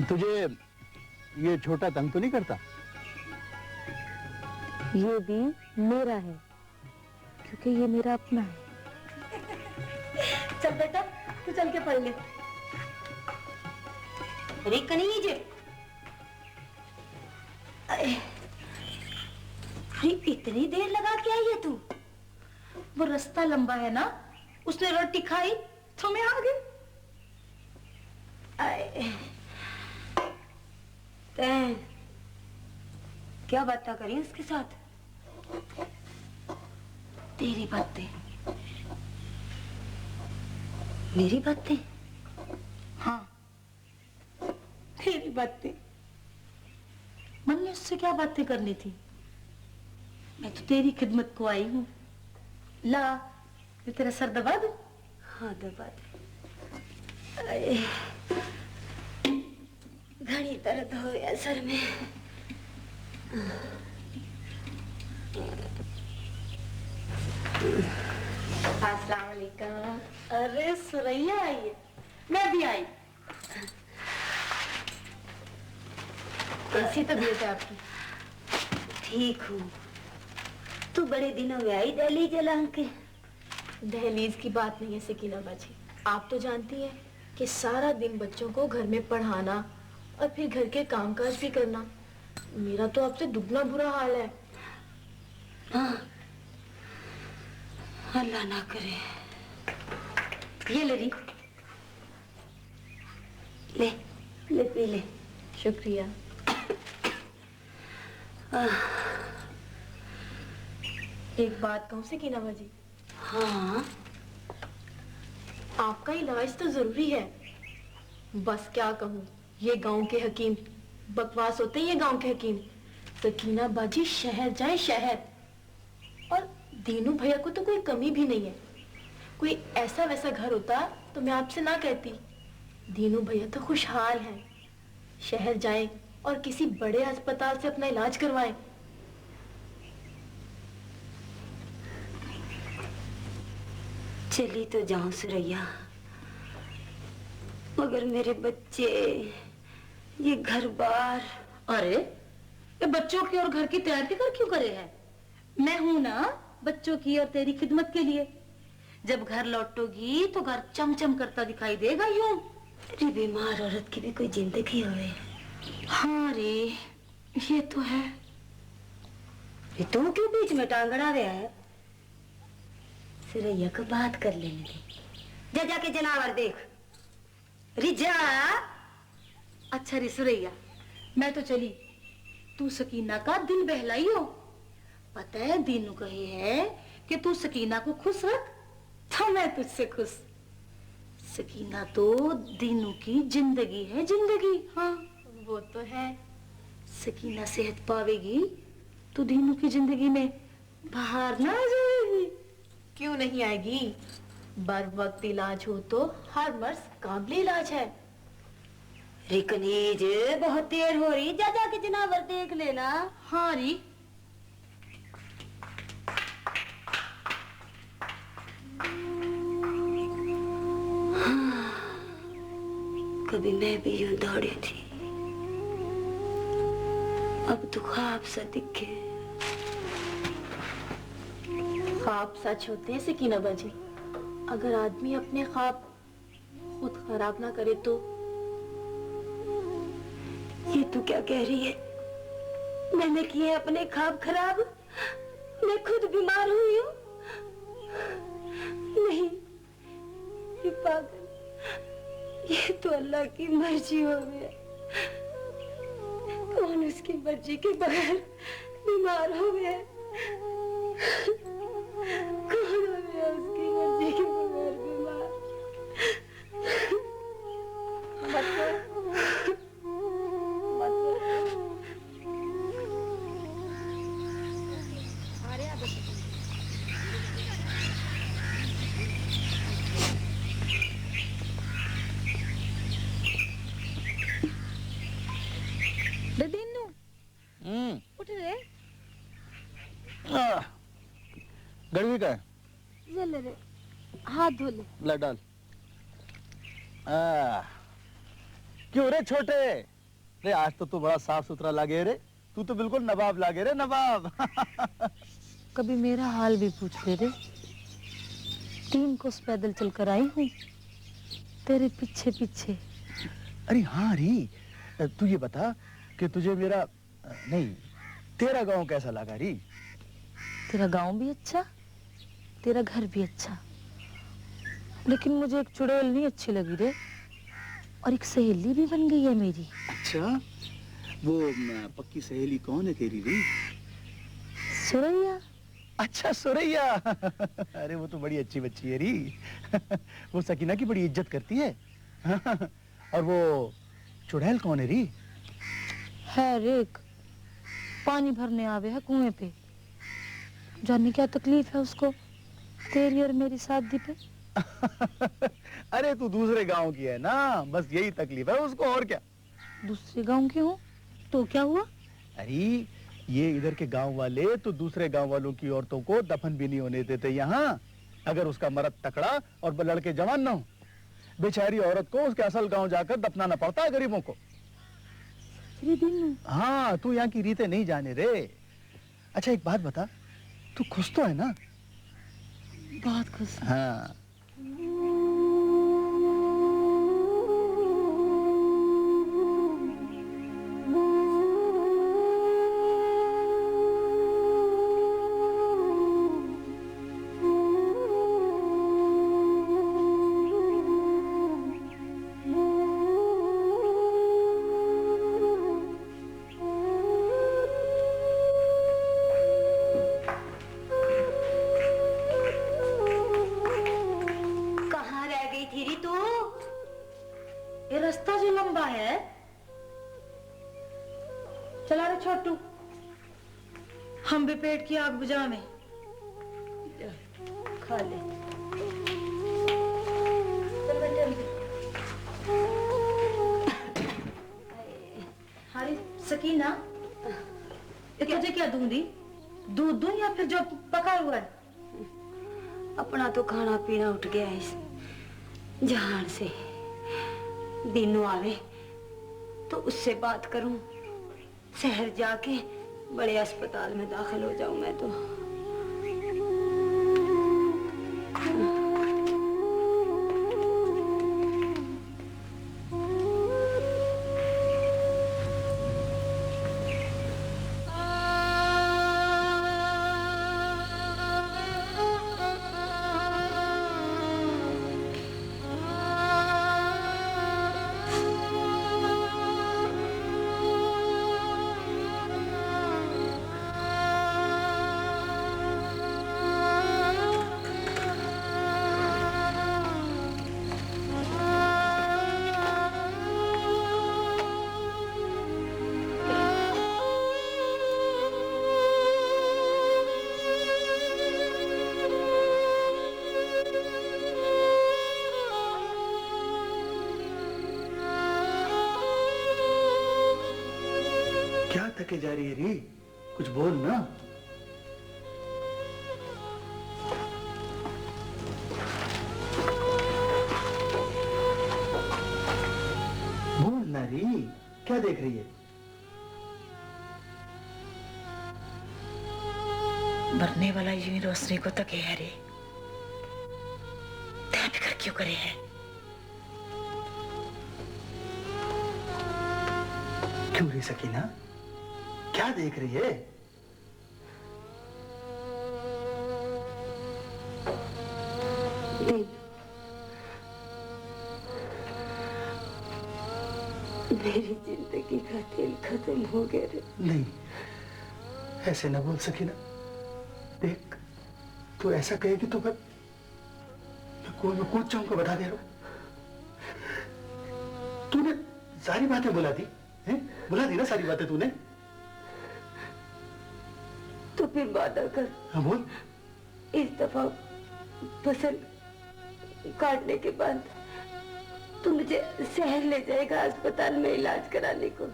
तुझे ये छोटा तंग तो नहीं करता? ये भी मेरा है, क्योंकि ये मेरा अपना है। चल बेटा तू चल के पढ़ ले। अरे कनीज, अरे इतनी देर लगा के आई है तू? वो रास्ता लंबा है ना, उसने रोटी खाई तो मैं आ गई। क्या बातें करी उसके साथ? तेरी बातें। मेरी बातें? हाँ, तेरी बातें। मन ने उससे क्या बातें करनी थी? मैं तो तेरी खिदमत को आई हूँ। ला, ये तेरा सर दबा दूं? हाँ दबा दे। घड़ी दर्द हो गया सर में। अस्सलाम वालेकुम। अरे सुरैया आई है, मैं भी आई। कैसी तबीयत है आपकी? ठीक हूँ। तू बड़े दिनों में आई दहलीज जलांग के। दहलीज की बात नहीं है सकीना बाजी, आप तो जानती हैं कि सारा दिन बच्चों को घर में पढ़ाना और फिर घर के कामकाज भी करना, मेरा तो आपसे दुगना बुरा हाल है। हाँ, अल्लाह ना करे। ये ले री, ले ले पी ले। शुक्रिया। एक बात कहूँ सकीना बाजी? हाँ। आपका इलाज तो जरूरी है। बस क्या कहूँ, ये गांव के हकीम बकवास होते हैं। ये गांव के हकीम। सकीना बाजी शहर जाए शहर, और दीनू भैया को तो कोई कमी भी नहीं है। कोई ऐसा वैसा घर होता तो मैं आपसे ना कहती। दीनू भैया तो खुशहाल हैं। शहर जाए और किसी बड़े अस्पताल से अपना इलाज करवाएं। चली तो जाऊं सुरैया, मगर मेरे बच्चे, ये घर बार। अरे ये बच्चों की और घर की तैयारी फिक्र क्यों करे है? मैं हूं ना बच्चों की और तेरी खिदमत के लिए। जब घर लौटोगी तो घर चमचम करता दिखाई देगा यूं। अरे बीमार औरत की भी कोई जिंदगी होवे। हाँ रे, ये तो है। ये तू क्यों बीच में टांग अड़ा रहा है? सुरैया को बात कर लेने दे। जा जाके जनावर देख। रिजा। अच्छा रे सुरैया, मैं तो चली। तू सकीना का दिल बहलाई हो। पता है दीनू कहे है कि तू सकीना को खुश रख, तो मैं तुझसे खुश। सकीना तो दीनू की जिंदगी है, जिंदगी। हाँ वो तो है। सकीना सेहत पावेगी तो दीनू की जिंदगी में बाहर ना आ जाएगी। क्यों नहीं आएगी? बर वक्त इलाज हो तो हर मर्ज काबिल इलाज है। रिकनीज बहुत देर हो रही, जा जाके जनावर देख लेना। हाँ री। हाँ, कभी मैं भी यूं दौड़ी थी, अब तो ख्वाब सा दिखे। ख्वाब सच होते हैं सकीना बाजी। अगर आदमी अपने ख्वाब खुद खराब ना करे तो। ये तू क्या कह रही है? मैंने किए अपने ख्वाब खराब? मैं खुद बीमार हुई हूँ? नहीं, ये पागल, ये तो अल्लाह की मर्जी हो गया। कौन उसकी मर्जी के बगैर बीमार हो गया? कौन हो गया उसकी मर्जी के बगैर बीमार? उठ रे। गड़वी का है? ये ले रे, हाथ धो ले। ला डाल। क्यों रे छोटे? रे आज तो तू बड़ा साफ सुथरा लागे रे। तू तो बिल्कुल नवाब लागे रे, नवाब। कभी मेरा हाल भी पूछ ले रे। 3 कोस पैदल चलकर आई हूँ तेरे पीछे पीछे। अरे हाँ री, तू ये बता कि तुझे मेरा नहीं, तेरा गांव कैसा लगा री? तेरा गांव भी अच्छा, तेरा घर भी अच्छा, लेकिन मुझे एक चुड़ैल नहीं अच्छी लगी रे। और एक सहेली भी बन गई है मेरी। अच्छा, वो पक्की सहेली कौन है तेरी री? सुरैया। अच्छा सुरैया। अरे वो तो बड़ी अच्छी बच्ची है री। वो सकीना की बड़ी इज्जत करती है। और वो चुड़ैल कौन है री? है रेक, पानी भरने आवे है कुएं पे। जाने क्या तकलीफ है उसको तेरी और मेरी शादी पे। अरे तू दूसरे गांव की है ना, बस यही तकलीफ है उसको, और क्या। दूसरे गांव की हूँ तो क्या हुआ? अरे ये इधर के गांव वाले तो दूसरे गांव वालों की औरतों को दफन भी नहीं होने देते यहाँ, अगर उसका मर्द तकड़ा और लड़के जवान ना हो। बेचारी औरत को उसके असल गांव जाकर दफनाना पड़ता है गरीबों को। हाँ, तू यहाँ की रीतें नहीं जाने रे। अच्छा एक बात बता, तू खुश तो है ना? बहुत खुश। हाँ। हम भी पेट की आग बुझा में खा ले। चल बेटे हारी सकीना, तुझे क्या दूंगी? दूध दूं या फिर जो पका हुआ है? अपना तो खाना पीना उठ गया इस जहान से। दिनों आवे तो उससे बात करूं, शहर जाके बड़े अस्पताल में दाखिल हो जाऊं मैं तो। थके जा रही है री? कुछ बोल ना। बोल ना री, क्या देख रही है? मरने वाला यूं ही रोशनी को तके है रे। तै फिक्र क्यों करे है? क्यों रे सकीना, क्या देख रही है? मेरी जिंदगी का तेल खत्म हो गया रे। नहीं, ऐसे ना बोल सकीना। देख, तू ऐसा कहेगी तो मैं कूद जाऊंगा, बता दे रहा हूं। तूने सारी बातें बुला दी हैं? बुला दी ना सारी बातें तूने? तो फिर वादा कर। हाँ बोल। इस दफा फसल काटने के बाद तू मुझे शहर ले जाएगा अस्पताल में इलाज कराने को।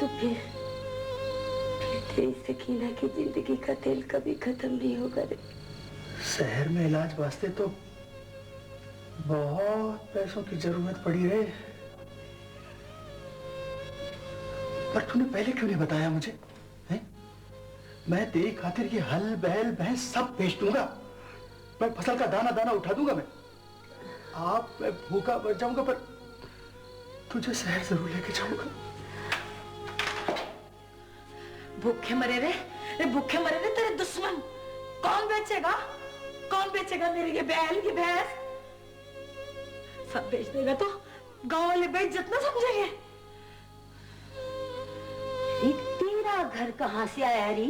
तो फिर तेरी सकीना की जिंदगी का तेल कभी खत्म नहीं होगा रे। शहर में इलाज वास्ते तो बहुत पैसों की जरूरत पड़ी है, पर तूने पहले क्यों नहीं बताया मुझे? हैं? मैं तेरी खातिर ये हल बैल भैंस सब बेच दूंगा। मैं फसल का दाना दाना उठा दूंगा। मैं भूखा मर जाऊंगा, पर तुझे शहर जरूर लेके जाऊंगा। भूखे मरे रे, भूखे मरे रे तेरे दुश्मन। कौन बेचेगा? कौन बेचेगा मेरे ये बैल ये भैंस? सब बेच देगा तो गांव वाले बेइज्जत ना समझेंगे। तेरा घर कहाँ से आया री?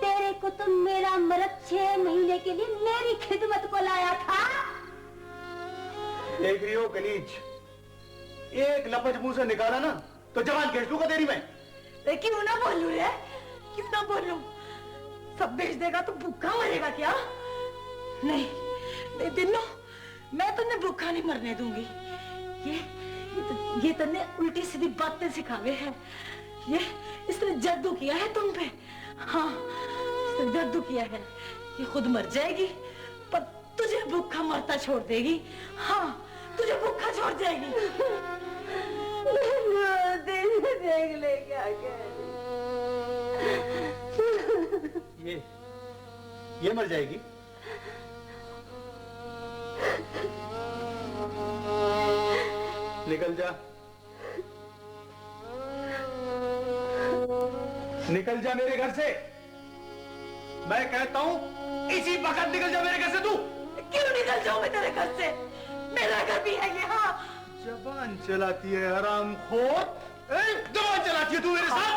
तेरे को तो मेरा मर्द 6 महीने के लिए मेरी खिदमत को लाया था। देख रही हो कनीज, एक लपच मुंह से निकाला ना तो जवान खींच लूंगा तेरी मैं। क्यों ना बोलूं रे, क्यों ना बोलूं? सब बेच देगा तो भूखा मरेगा क्या? नहीं नहीं दिनो, मैं तुमने भूखा नहीं मरने दूंगी। ये तुमने उल्टी सीधी बातें सिखावे हैं। इसने जादू किया है तुम पे। हाँ, इसने जादू किया है। ये खुद मर जाएगी पर तुझे भूखा मरता छोड़ देगी। हाँ, तुझे भूखा छोड़ जाएगी। देख ले क्या कह रही। ये मर जाएगी? निकल जा, निकल जा मेरे घर से। मैं कहता हूं इसी वक्त निकल जा मेरे घर से। तू क्यों निकल जाऊं मैं तेरे घर से? मेरा घर भी है यहाँ। जबान चलाती है हरामखोर। जबान चलाती है तू मेरे साथ?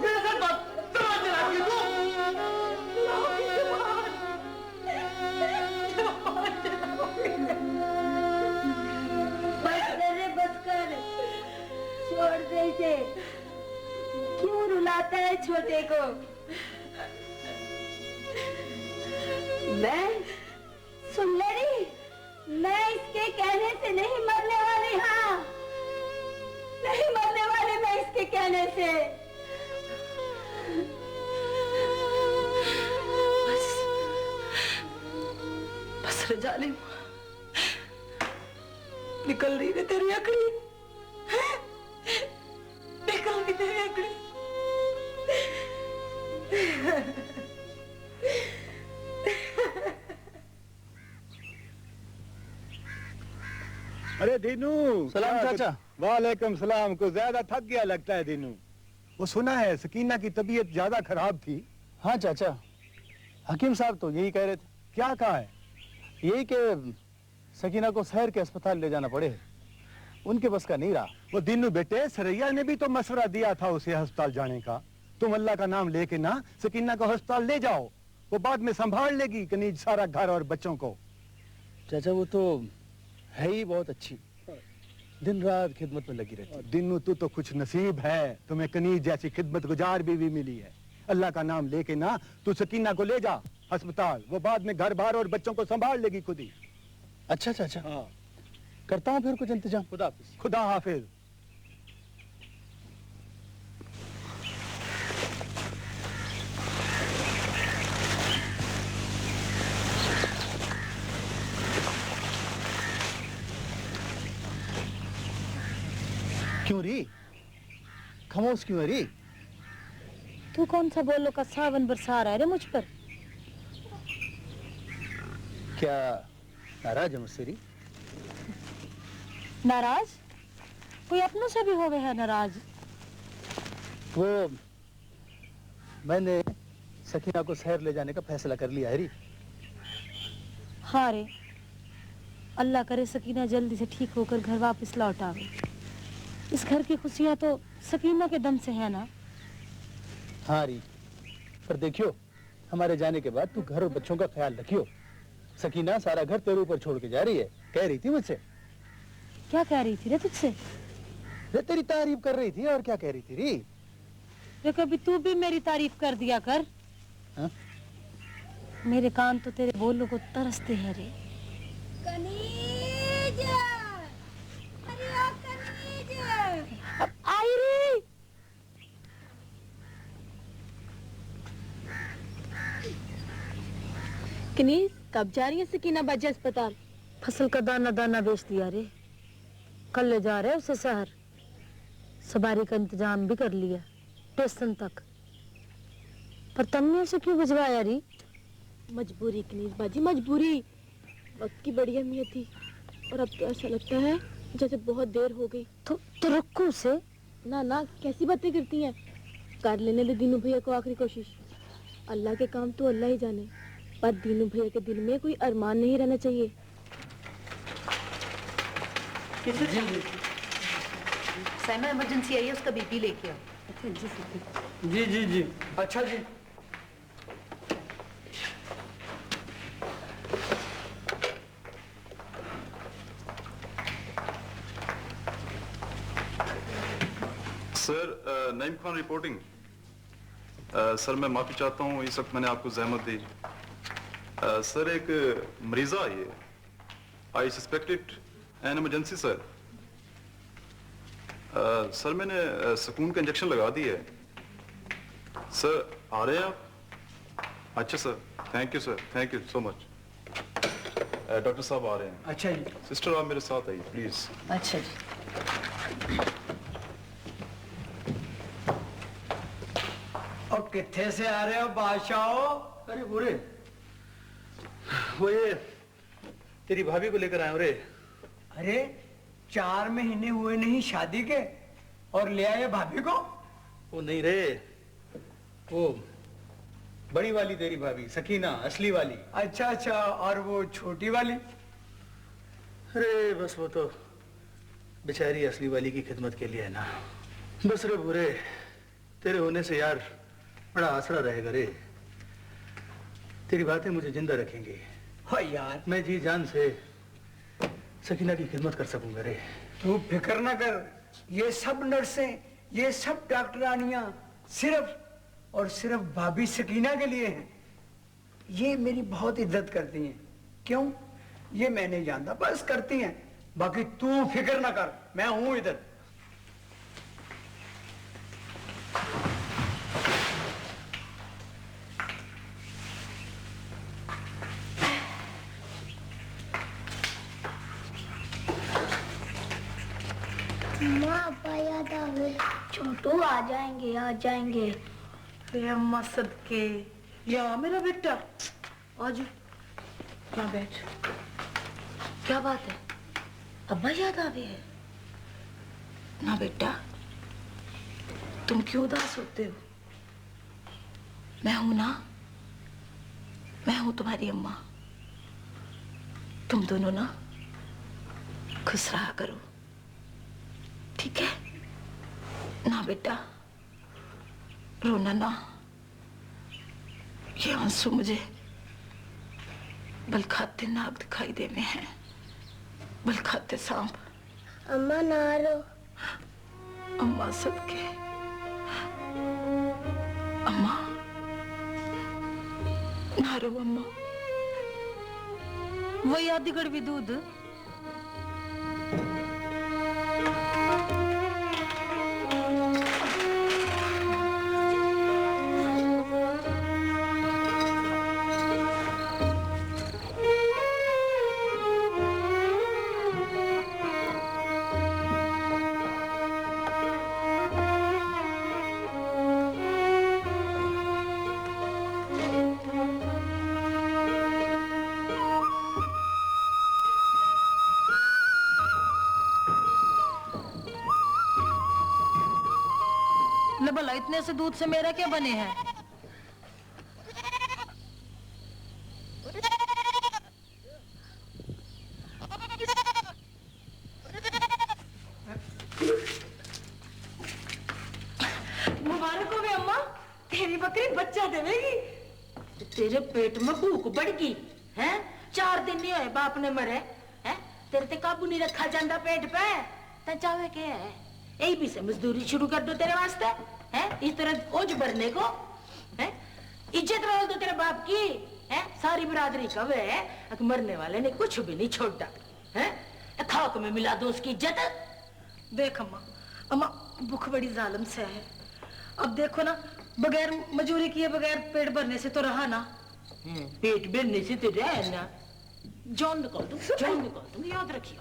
मेरे साथ जबान चलाती है तू? बस कर रे, बस कर। छोड़ दे इसे। क्यों रुलाता है छोटे को? मैं सुन ले रही, मैं इसके कहने से नहीं मरने वाली। हाँ, नहीं मरने वाली मैं इसके कहने से। बस रे जालिम, निकल रही है तेरी अकड़ी, निकल रही तेरी अकड़ी। अरे दीनू। सलाम चाचा। वालेकुम सलाम। को ज्यादा थक गया लगता है दीनू। वो सुना है सकीना की तबीयत ज्यादा खराब थी। हाँ चाचा, हकीम साहब तो यही कह रहे थे। क्या कहा है? यही कि सकीना को शहर के अस्पताल ले जाना पड़े, उनके बस का नहीं रहा। वो दीनू बेटे, सरैया ने भी तो मशवरा दिया था उसे अस्पताल जाने का। तुम अल्लाह का नाम लेके ना सकीना को अस्पताल ले जाओ, वो बाद में संभाल लेगी कनीज सारा घर और बच्चों को। चाचा वो तो है ही बहुत अच्छी, दिन रात खिदमत में लगी रहती है। दिनू तू तो खुश नसीब है, तुम्हें कनीज जैसी खिदमत गुजार बीवी मिली है। अल्लाह का नाम लेके ना तू सकीना को ले जा अस्पताल, वो बाद में घर बार और बच्चों को संभाल लेगी खुद ही। अच्छा चाचा, करता हूँ फिर कुछ इंतजाम। खुदा हाफिज। क्यों री? खामोश क्यों है री? तू कौन सा बोलो का सावन बरसा रहा है रे मुझ पर? क्या नाराज है मुझसे री? नाराज? कोई अपनों से भी होवे है नाराज? वो मैंने सकीना को शहर ले जाने का फैसला कर लिया है री। हाँ रे, अल्लाह करे सकीना जल्दी से ठीक होकर घर वापस लौट आवे। इस घर की खुशियां तो सकीना के दम से है ना। हाँ री, पर देखियो हमारे जाने के बाद तू घर और बच्चों का ख्याल रखियो। सकीना सारा घर तेरे ऊपर छोड़ के जा रही है, कह रही थी मुझसे। क्या कह रही थी रे तुझसे? रे तेरी तारीफ कर रही थी, और क्या कह रही थी री? रे कभी तू भी मेरी तारीफ कर दिया कर। हा? मेरे कान तो तेरे बोलों को तरसते हैं रे। कनीज! अरे ओ कनीज! अब आई रे। कनीज, कब जा रही है सकीना बाजी अस्पताल? फसल का दाना दाना बेच दिया रे। कल ले जा रहे उसे शहर। सवारी का इंतजाम भी कर लिया स्टेशन तक। पर तुमने उसे क्यों भिजवाया री? मजबूरी कनीज बाजी, मजबूरी। वक्त की बड़ी अहमियत थी और अब तो ऐसा लगता है जैसे बहुत देर हो गई। तो रुको उसे। ना ना, कैसी बातें करती हैं। कर लेने दे दीनू भैया को आखिरी कोशिश। अल्लाह के काम तो अल्लाह ही जाने, पर दीनू भैया के दिल में कोई अरमान नहीं रहना चाहिए। साइमा इमरजेंसी आई है, उसका बीपी लेके आओ। जी जी जी, अच्छा जी। Sir, Naeem Khan reporting. Sir मैं माफी चाहता हूँ इस वक्त मैंने आपको जहमत दी। सर एक मरीजा आई है। I suspected an emergency sir. Sir मैंने सुकून का इंजेक्शन लगा दी है। सर आ रहे हैं आप? अच्छा sir, thank you sir, thank you so much. Doctor साहब आ रहे हैं। अच्छा जी। सिस्टर आप मेरे साथ आइए प्लीज। अच्छा जी। और कितने से आ रहे हो बादशाह? अरे बुरे, वो ये तेरी भाभी को लेकर आए हो रे। अरे 4 महीने हुए नहीं शादी के और ले आए भाभी को? वो नहीं रे, वो बड़ी वाली तेरी भाभी सकीना, असली वाली। अच्छा अच्छा, और वो छोटी वाली? अरे बस वो तो बेचारी असली वाली की खिदमत के लिए है ना। बस रे बुरे, तेरे होने से यार बड़ा आसरा रहेगा रे। तेरी बातें मुझे जिंदा रखेंगी। हाँ यार, मैं जी जान से सकीना की खिदमत कर सकूंगा रे। तू फिक्र ना कर, ये सब नर्सें, ये सब डॉक्टरानियां सिर्फ और सिर्फ भाभी सकीना के लिए हैं। ये मेरी बहुत इज्जत करती हैं। क्यों? ये मैं नहीं जानता, बस करती हैं। बाकी तू फिक्र ना कर, मैं हूं इधर। अब्बा याद आ गए। छोटू आ जाएंगे, आ जाएंगे। अम्मा सदके, या मेरा बेटा आज यहाँ बैठ। क्या बात है? अब्बा याद आ गए हैं? ना बेटा, तुम क्यों उदास होते हो? मैं हूं ना, मैं हूं तुम्हारी अम्मा। तुम दोनों ना खुश रहा करो, ठीक है ना बेटा? रोना ना। ये आंसू मुझे बल खाते नाग दिखाई देने हैं, बल खाते सांप। अम्मा ना रो। अम्मा सदके, अम्मा ना रो अम्मा। वही आधी गड़वी दूध। ले भला इतने से दूध से मेरा क्या बने हैं? मुबारक हो बे अम्मा, तेरी बकरी बच्चा देवेगी। तेरे पेट में भूख बढ़ गई है? 4 दिन नहीं हुए बाप ने मरे है? तेरे ते काबू नहीं रखा जाता पेट पे। ता चाहे क्या है? यही भी से मजदूरी शुरू कर दो तेरे वास्ते है? इस तरह ओझ भरने को है? इज्जत रोल दो तेरे बाप की है? सारी बिरादरी कवे है मरने वाले ने कुछ भी नहीं छोड़ा है? खाक में मिला दो उसकी इज्जत। देख अम्मा, अम्मा भूख बड़ी जालिम से है। अब देखो ना, बगैर मजूरी किए बगैर पेट भरने से तो रहा ना। पेट भरने से तो रहा ना। जान निकाल दूं, याद रखियो।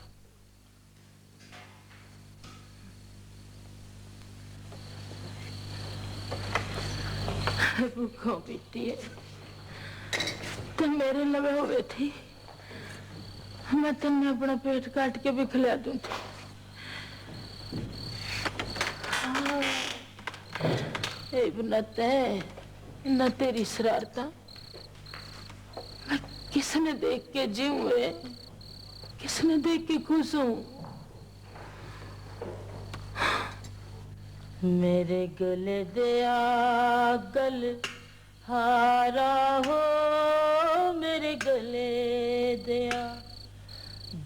भूखों पीती है तो मेरे लगे हुए थी, मैं तुमने अपना पेट काट के भी खिला दूं थी। न तेरी शरारता मैं किसने देख के जीऊं है, किसने देख के खुश हूं। मेरे गले दया गल हारा हो, मेरे गले दया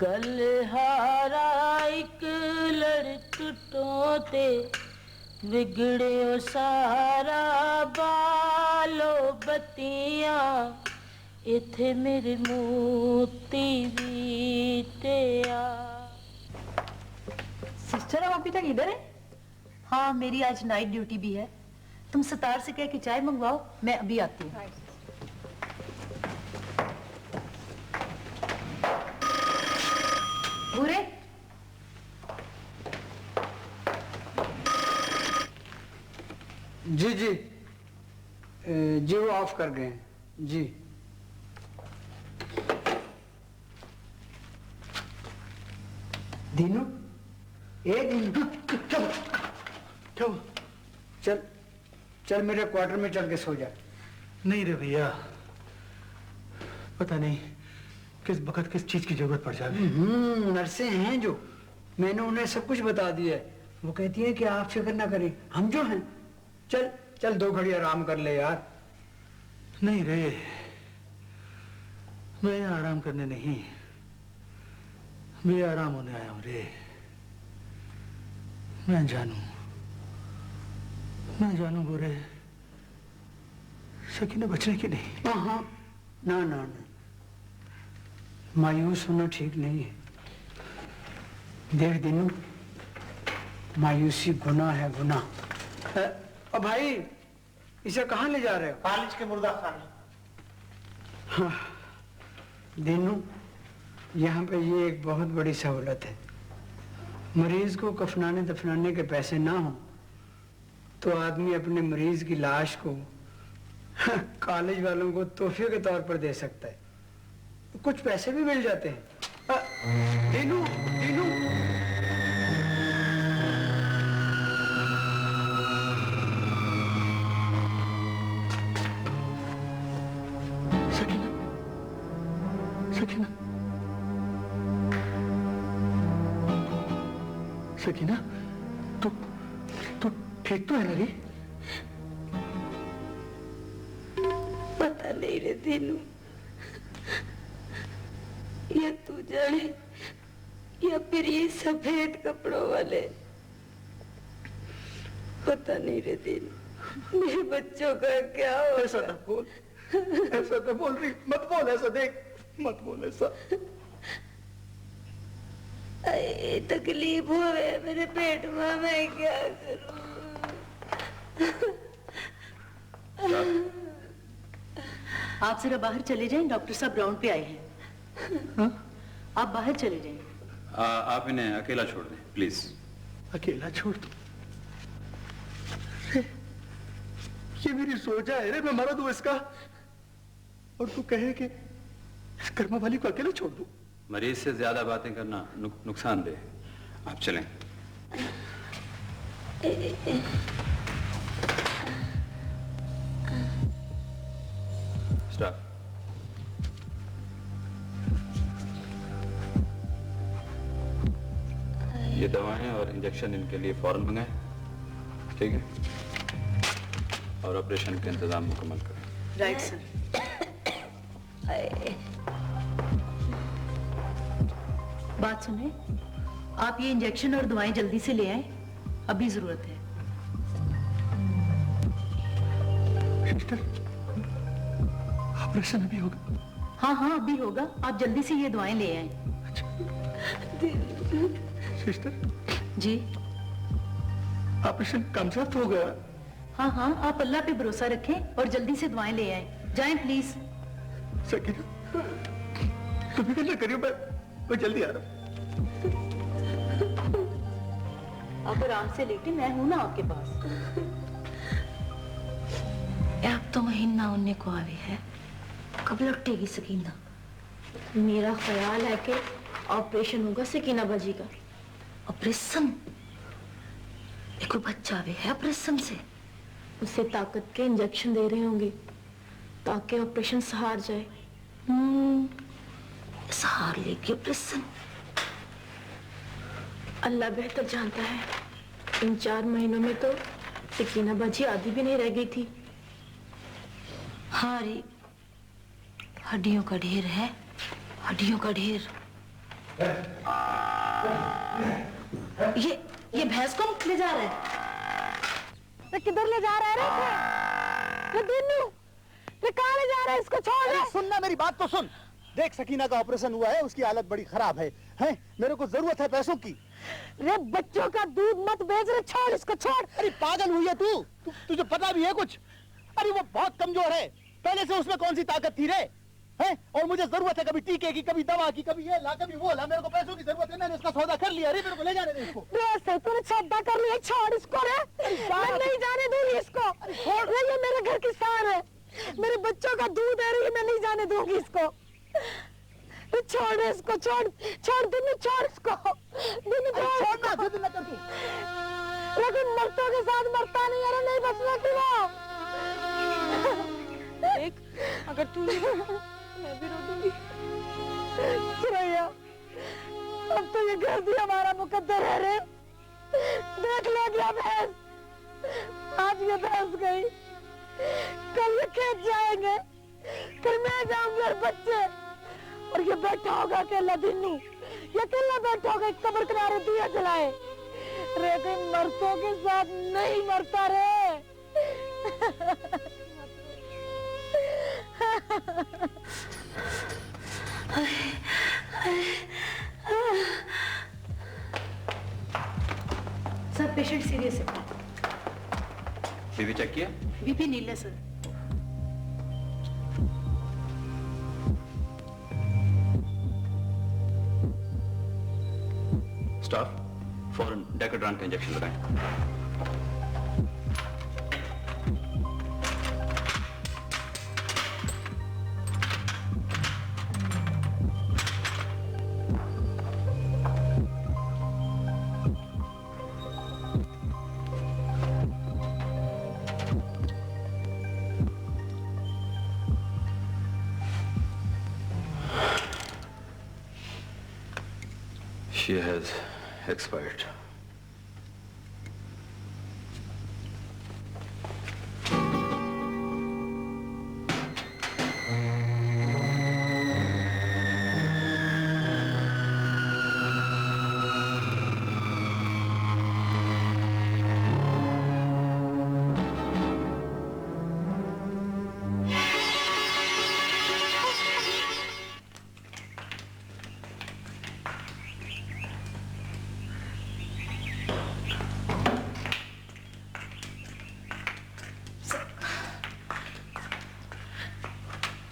गल हारा एक लड़ टूटो ते बिगड़े सारा बालो बत्तियां इथे मेरे मोती बीतिया। सिस्टर अब अभी तक इधर है? हाँ, मेरी आज नाइट ड्यूटी भी है। तुम सतार से कह के चाय मंगवाओ, मैं अभी आती हूँ। भूरे, जी जी जी वो ऑफ कर गए हैं जी। दीनू, ए दीनू, चल चल चल मेरे क्वार्टर में चल के सो जा। नहीं रे भैया, पता नहीं किस वक्त किस चीज की जरूरत पड़ जाए। नर्सें हैं जो, मैंने उन्हें सब कुछ बता दिया है। वो कहती है कि आप फिक्र ना करें, हम जो हैं। चल चल 2 घड़ी आराम कर ले यार। नहीं रे, मैं यहाँ आराम करने नहीं, मैं आराम होने आया हूँ रे। मैं जानू बुरे सकीना बचने की नहीं। हाँ, ना ना ना, मायूस होना ठीक नहीं है। देख दीनू, मायूसी गुनाह है, गुनाह। अब भाई इसे कहाँ ले जा रहे हो? कॉलेज के मुर्दा खाने। हाँ, दीनू, यहाँ पे ये एक बहुत बड़ी सहूलत है। मरीज को कफनाने दफनाने के पैसे ना हो तो आदमी अपने मरीज की लाश को कॉलेज वालों को तोहफे के तौर पर दे सकता है, कुछ पैसे भी मिल जाते हैं। दीनू, दीनू, सकीना, सकीना, तू ठीक तो है ना रे? पता नहीं रे दीनू, या तू जाने या फिर ये सफेद कपड़ों वाले, पता नहीं रे दीनू, मेरे बच्चों का क्या हो। ऐसा ना बोल, ऐसा ना बोल रही, मत बोल ऐसा, देख मत बोल ऐसा। तकलीफ हो है मेरे पेट में, मैं क्या करूं? आप जरा बाहर चले जाएं, डॉक्टर साहब राउंड पे आए हैं। आप बाहर चले जाएं। आप इन्हें अकेला छोड़ दें प्लीज। अकेला छोड़ दो? ये मेरी सोचा है रे, मैं मरा दूं इसका, और तू कहे कि इस कर्मा वाली को अकेला छोड़ दूं? मरीज से ज्यादा बातें करना नुकसानदेह है। आप चलें। स्टाफ। ये दवाएं और इंजेक्शन इनके लिए फौरन मंगाएं, ठीक है? और ऑपरेशन के इंतजाम मुकम्मल करें। Right sir. बात सुने, आप ये इंजेक्शन और दवाएं जल्दी से ले आए, अभी जरूरत है। सिस्टर, ऑपरेशन अभी होगा? हाँ अभी होगा, आप जल्दी से ये दवाएं ले आए। सिस्टर जी, ऑपरेशन कामयाब होगा? हाँ आप अल्लाह पे भरोसा रखें और जल्दी से दवाएं ले आए। जाएं प्लीज। सकीना, तुम फिक्र ना करियो, मैं जल्दी आ रहा हूँ। आप आराम से लेटे, मैं हूं ना आपके पास। अब तो महीना होने को आवे है, कब लौटेगी सकीना? मेरा ख्याल है कि ऑपरेशन होगा सकीना बाजी का। ऑपरेशन? एक बच्चा भी है ऑपरेशन से? उसे ताकत के इंजेक्शन दे रहे होंगे ताकि ऑपरेशन सहार जाए। सहार लेगी ऑपरेशन? अल्लाह बेहतर जानता है। इन 4 महीनों में तो सकीना बाजी आधी भी नहीं रह गई थी। हाँ रे, हड्डियों का ढेर है, हड्डियों का ढेर। ये भैंस को ले जा रहा है? किधर ले जा रहा है रे दिनू? कहाँ ले जा रहा है? इसको छोड़ दे। सुनना मेरी बात तो सुन। देख, सकीना का ऑपरेशन हुआ है, उसकी हालत बड़ी खराब है। मेरे को जरूरत है पैसों की। रे बच्चों का दूध मत बेच रे, छोड़ इसको, छोड़। अरे पागल हुई है तू? तुझे पता भी है कुछ? अरे वो बहुत कमजोर है, पहले से उसमें कौन सी ताकत थी रे? और मुझे जरूरत है कभी टीके की, कभी दवा की, कभी ये ला, कभी वो ला। मेरे को पैसों की जरूरत है, मैंने इसका सौदा कर लिया। अरे मेरे को ले जाने दे इसको। रे तूने सौदा कर लिया, छोड़ इसको रे। मैं नहीं जाने दूंगी इसको। रे ये मेरे घर की शान है, मेरे बच्चों का दूध है रे, मैं नहीं जाने दूंगी इसको। छोड़ इसको, छोड़ छोड़ दिनू, छोड़ इसको। दिनू छोड़ ना, जिद न कर तू। लेकिन मर्दों के साथ मरता नहीं है, नहीं बचना कि वो। देख, अगर तू मैं भी रो दूंगी। सुरैया, अब तो ये घर भी हमारा मुकद्दर है रे। देख लो गया भैंस, आज ये भैंस गई, कल ये खेत जाएंगे, कल मैं जाऊंगा बच्चे, और ये बैठा होगा अकेला दिनू, ये अकेला बैठा होगा कब्र किनारे दिया जलाए रे। कोई मर्दों के साथ नहीं मरता रे। सर, पेशेंट सीरियस है। बीपी चेक किया? बीपी नील है सर। स्टाफ, फौरन डेकाड्रान का इंजेक्शन लगाएं। She has expired.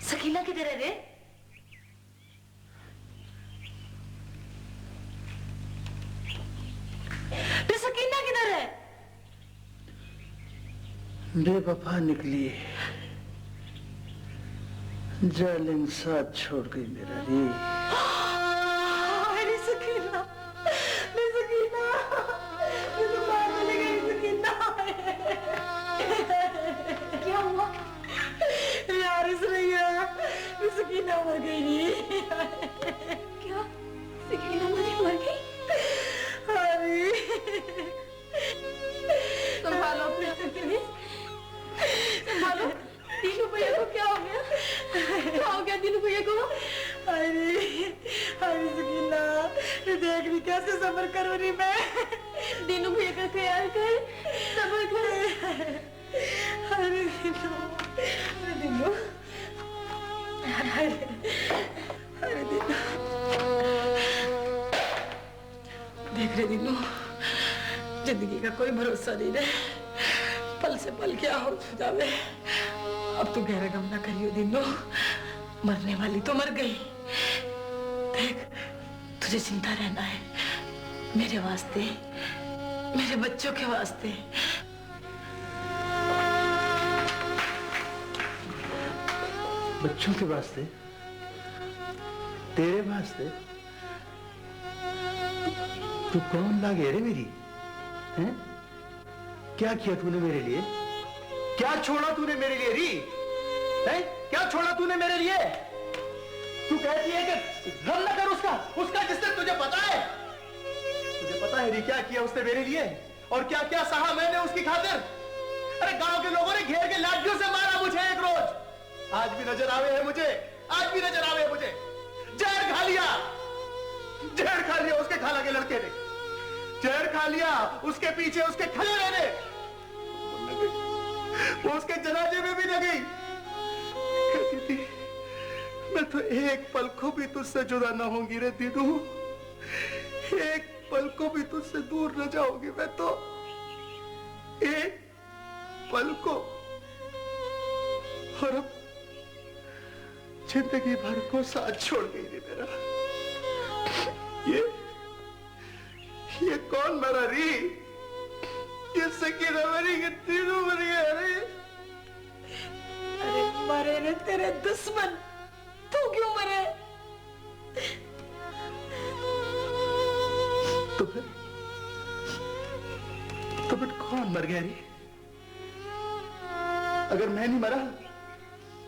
सकीना किधर है रे? सकीना किधर है? बेवफा निकली, जालिम साथ छोड़ गई मेरा रे। मेरी सकीना, मेरी सकीना, मुझे मार चली गई सकीना। क्या हुआ? यार इस रैया, कैसे सब्र करूं री मैं? दीनू भैया का ख्याल कर, सब्र कर। अरे दीनू, अरे दीनू, देख रहे दीनू, जिंदगी का कोई भरोसा नहीं रहे, पल से पल क्या हो जावे। अब तू गहरा गम ना करियो दीनू, मरने वाली तो मर गई। देख, तुझे चिंता रहना है मेरे वास्ते, मेरे बच्चों के वास्ते। बच्चों के वास्ते? तेरे वास्ते? तू कौन लागे रे मेरी? हैं? क्या किया तूने मेरे लिए? क्या छोड़ा तूने मेरे लिए री? हैं? क्या छोड़ा तूने मेरे लिए? तू कहती है कि गम न कर उसका जिसने तुझे पता है। तुझे पता है री क्या किया उसने मेरे लिए और क्या क्या सहा मैंने उसकी खातिर। अरे गांव के लोगों ने घेर के लाठियों से मारा मुझे एक रोज। आज भी नजर आवे है मुझे, आज भी नजर आवे है मुझे। जहर खा लिया, जहर खा लिया उसके खाला के लड़के ने, जहर खा लिया उसके पीछे उसके खलेरे ने। वो उसके जनाजे में भी न गई। कहती थी मैं तो एक पल को भी तुझसे जुदा ना होंगी रे दीदू, एक पल को भी तुझसे दूर न जाऊंगी मैं तो, एक पल को। और अब जिंदगी भर को साथ छोड़ गई रे मेरा। ये कौन मरा री? ये सकीना मरी कि तीनों मर गए रे? अरे मरे रे तेरे दुश्मन, तू क्यों मरे? तो फिर कौन मर गया री? अगर मैं नहीं मरा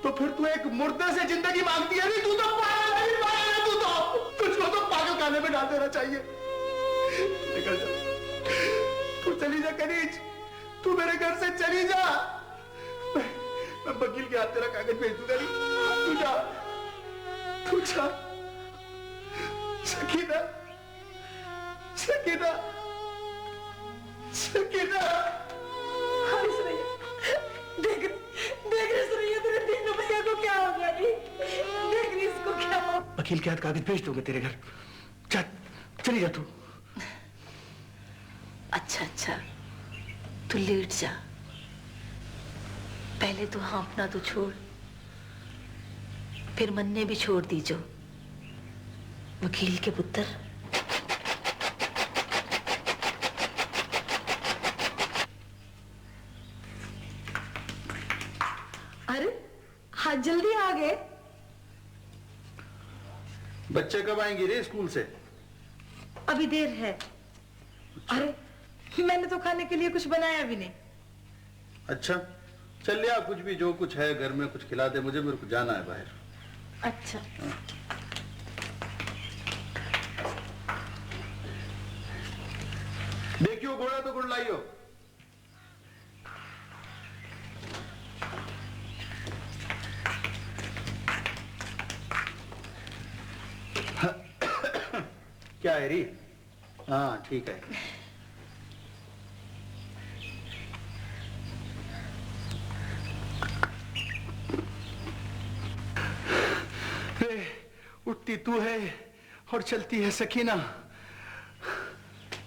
तो फिर तू एक मुर्दे से जिंदगी मांगती है। तू तो पागल है, पागल है तू तो। तुझको तो पागल खाने में डाल देना चाहिए। निकल जा, तू चली जा कनीज, तू मेरे घर से चली जा। मैं वकील के हाथ तेरा कागज भेज दूंगा। तू जा, तू जा। सकीना, सकीना, सकीना। देख रही सुरैया, तेरे दीनू भैया को क्या हो गया? देख रही इसको क्या हो? वकील के हाथ कागज भेज दूंगा तेरे घर। जा, चली जा तू। अच्छा, तू लेट जा। पहले तू हाँफना तो छोड़, फिर मन्ने भी छोड़ दीजो। वकील के पुत्र। अरे हाँ, जल्दी आ गए। बच्चे कब आएंगे रे स्कूल से? अभी देर है। अरे मैंने तो खाने के लिए कुछ बनाया भी नहीं। अच्छा, चल लिया कुछ भी, जो कुछ है घर में कुछ खिला दे मुझे, मेरे को जाना है बाहर। अच्छा। देखियो घोड़ा तो गुड़ लाइयो। क्या है री? हाँ ठीक है। उठती तू है और चलती है सकीना,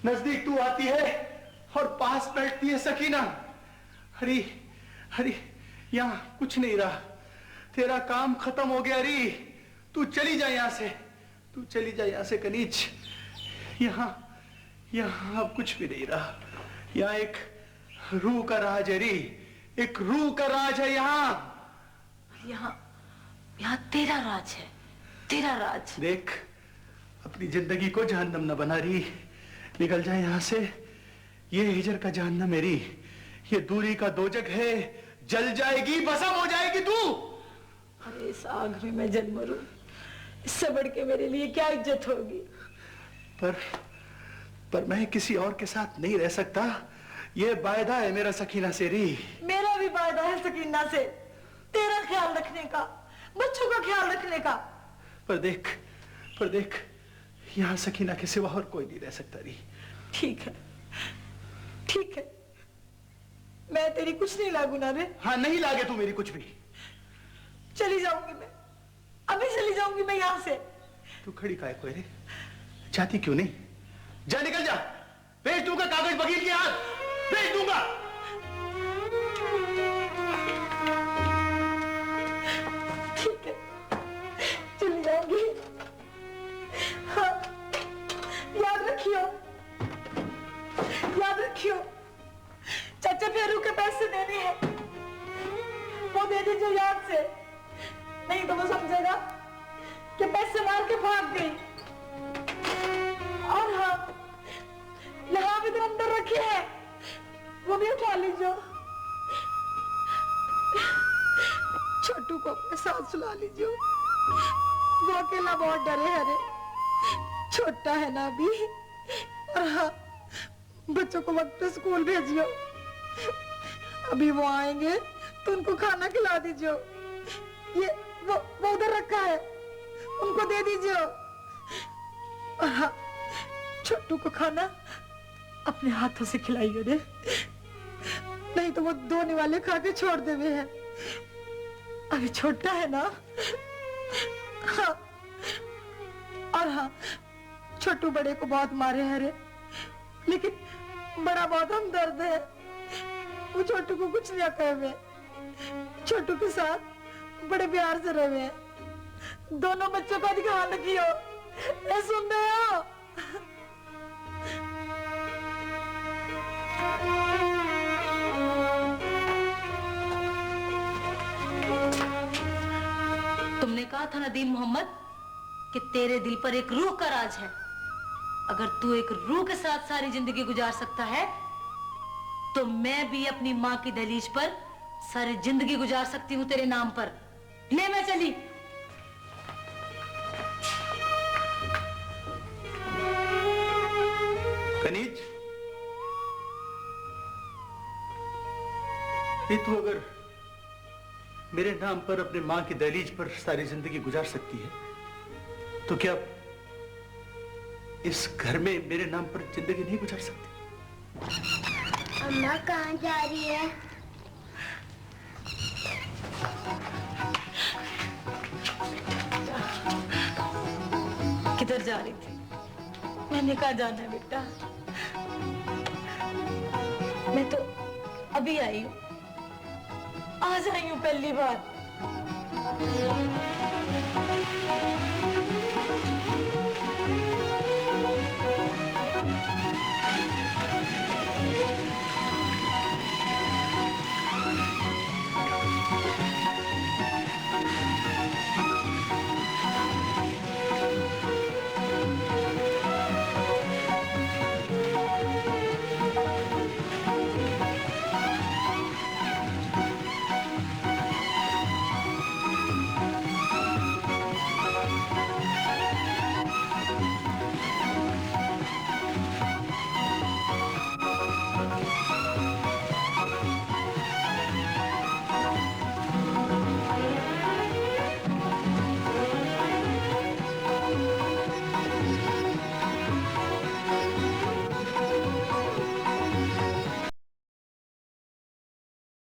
नजदीक तू आती है और पास बैठती है सकीना। हरी हरी, यहाँ कुछ नहीं रहा, तेरा काम खत्म हो गया री। तू चली जा यहाँ से, तू चली जा यहाँ से कनीज। यहाँ यहाँ अब कुछ भी नहीं रहा। यहाँ एक रूह का राज है री, एक रूह का राज है यहाँ। यहाँ तेरा राज है, तेरा राज। देख, अपनी जिंदगी को जहन्नम न बना री। निकल जाए यहाँ से। ये हिजर का जहन्नम मेरी, ये दूरी का दोजक है। जल जाएगी, भस्म हो जाएगी तू। अरे इस आग में मैं जल मरूं, इससे बढ़ के मेरे लिए क्या इज्जत होगी? पर मैं किसी और के साथ नहीं रह सकता। ये वायदा है मेरा सकीना से री। मेरा भी वायदा है सकीना से, तेरा ख्याल रखने का, बच्चों का ख्याल रखने का। पर देख, यहाँ सकीना के सिवा और कोई नहीं रह सकता री। ठीक है, ठीक है, मैं तेरी कुछ नहीं लागू ना रे। हाँ, नहीं लागे तू मेरी कुछ भी। चली जाऊंगी मैं, अभी चली जाऊंगी मैं यहाँ से। तू खड़ी काहे को रे? जाती क्यों नहीं? जा, निकल जा। भेज दूंगा कागज वकील के हाथ, भेज दूंगा। ठीक है, चली जाऊंगी। हाँ, याद रखियो, याद रखियो, चाचा फेरू के पैसे देने हैं, वो दे दीजिए याद से, नहीं तो वो समझेगा कि पैसे मार के भाग गई। और हाँ, यहाँ भी तो अंदर रखे हैं, वो भी उठा लीजिए। छोटू को अपने साथ सुला लीजिए, वो अकेला बहुत डरे है रे, छोटा है ना अभी। और हाँ, बच्चों को वक्त पे स्कूल भेजियो, अभी वो आएंगे तो उनको खाना खिला दीजिए। ये वो उधर रखा है, उनको दे दीजिए। और हाँ, छोटू को खाना अपने हाथों से खिलाइए रे, नहीं तो वो दो निवाले खा के छोड़ देवे हैं, अभी छोटा है ना। हाँ, और हाँ, छोटू बड़े को बहुत मारे हैं रे, लेकिन बड़ा बहुत हमदर्द है, वो छोटू को कुछ नहीं कहे, छोटू के साथ बड़े प्यार से रहे हैं। दोनों बच्चों का ध्यान रखियो, ये सुन रहे हो? तुमने कहा था नदीम मोहम्मद कि तेरे दिल पर एक रूह का राज है। अगर तू एक रूह के साथ सारी जिंदगी गुजार सकता है तो मैं भी अपनी माँ की दहलीज पर सारी जिंदगी गुजार सकती हूँ तेरे नाम पर। ले, मैं चली। कनीज, ये तू अगर मेरे नाम पर अपने माँ की दहलीज पर सारी जिंदगी गुजार सकती है तो क्या इस घर में मेरे नाम पर जिंदगी नहीं गुजार सकती? अम्मा कहाँ जा रही है? किधर जा रही थी? मैंने कहा जाना है बेटा, मैं तो अभी आई हूँ, आज आई हूँ पहली बार।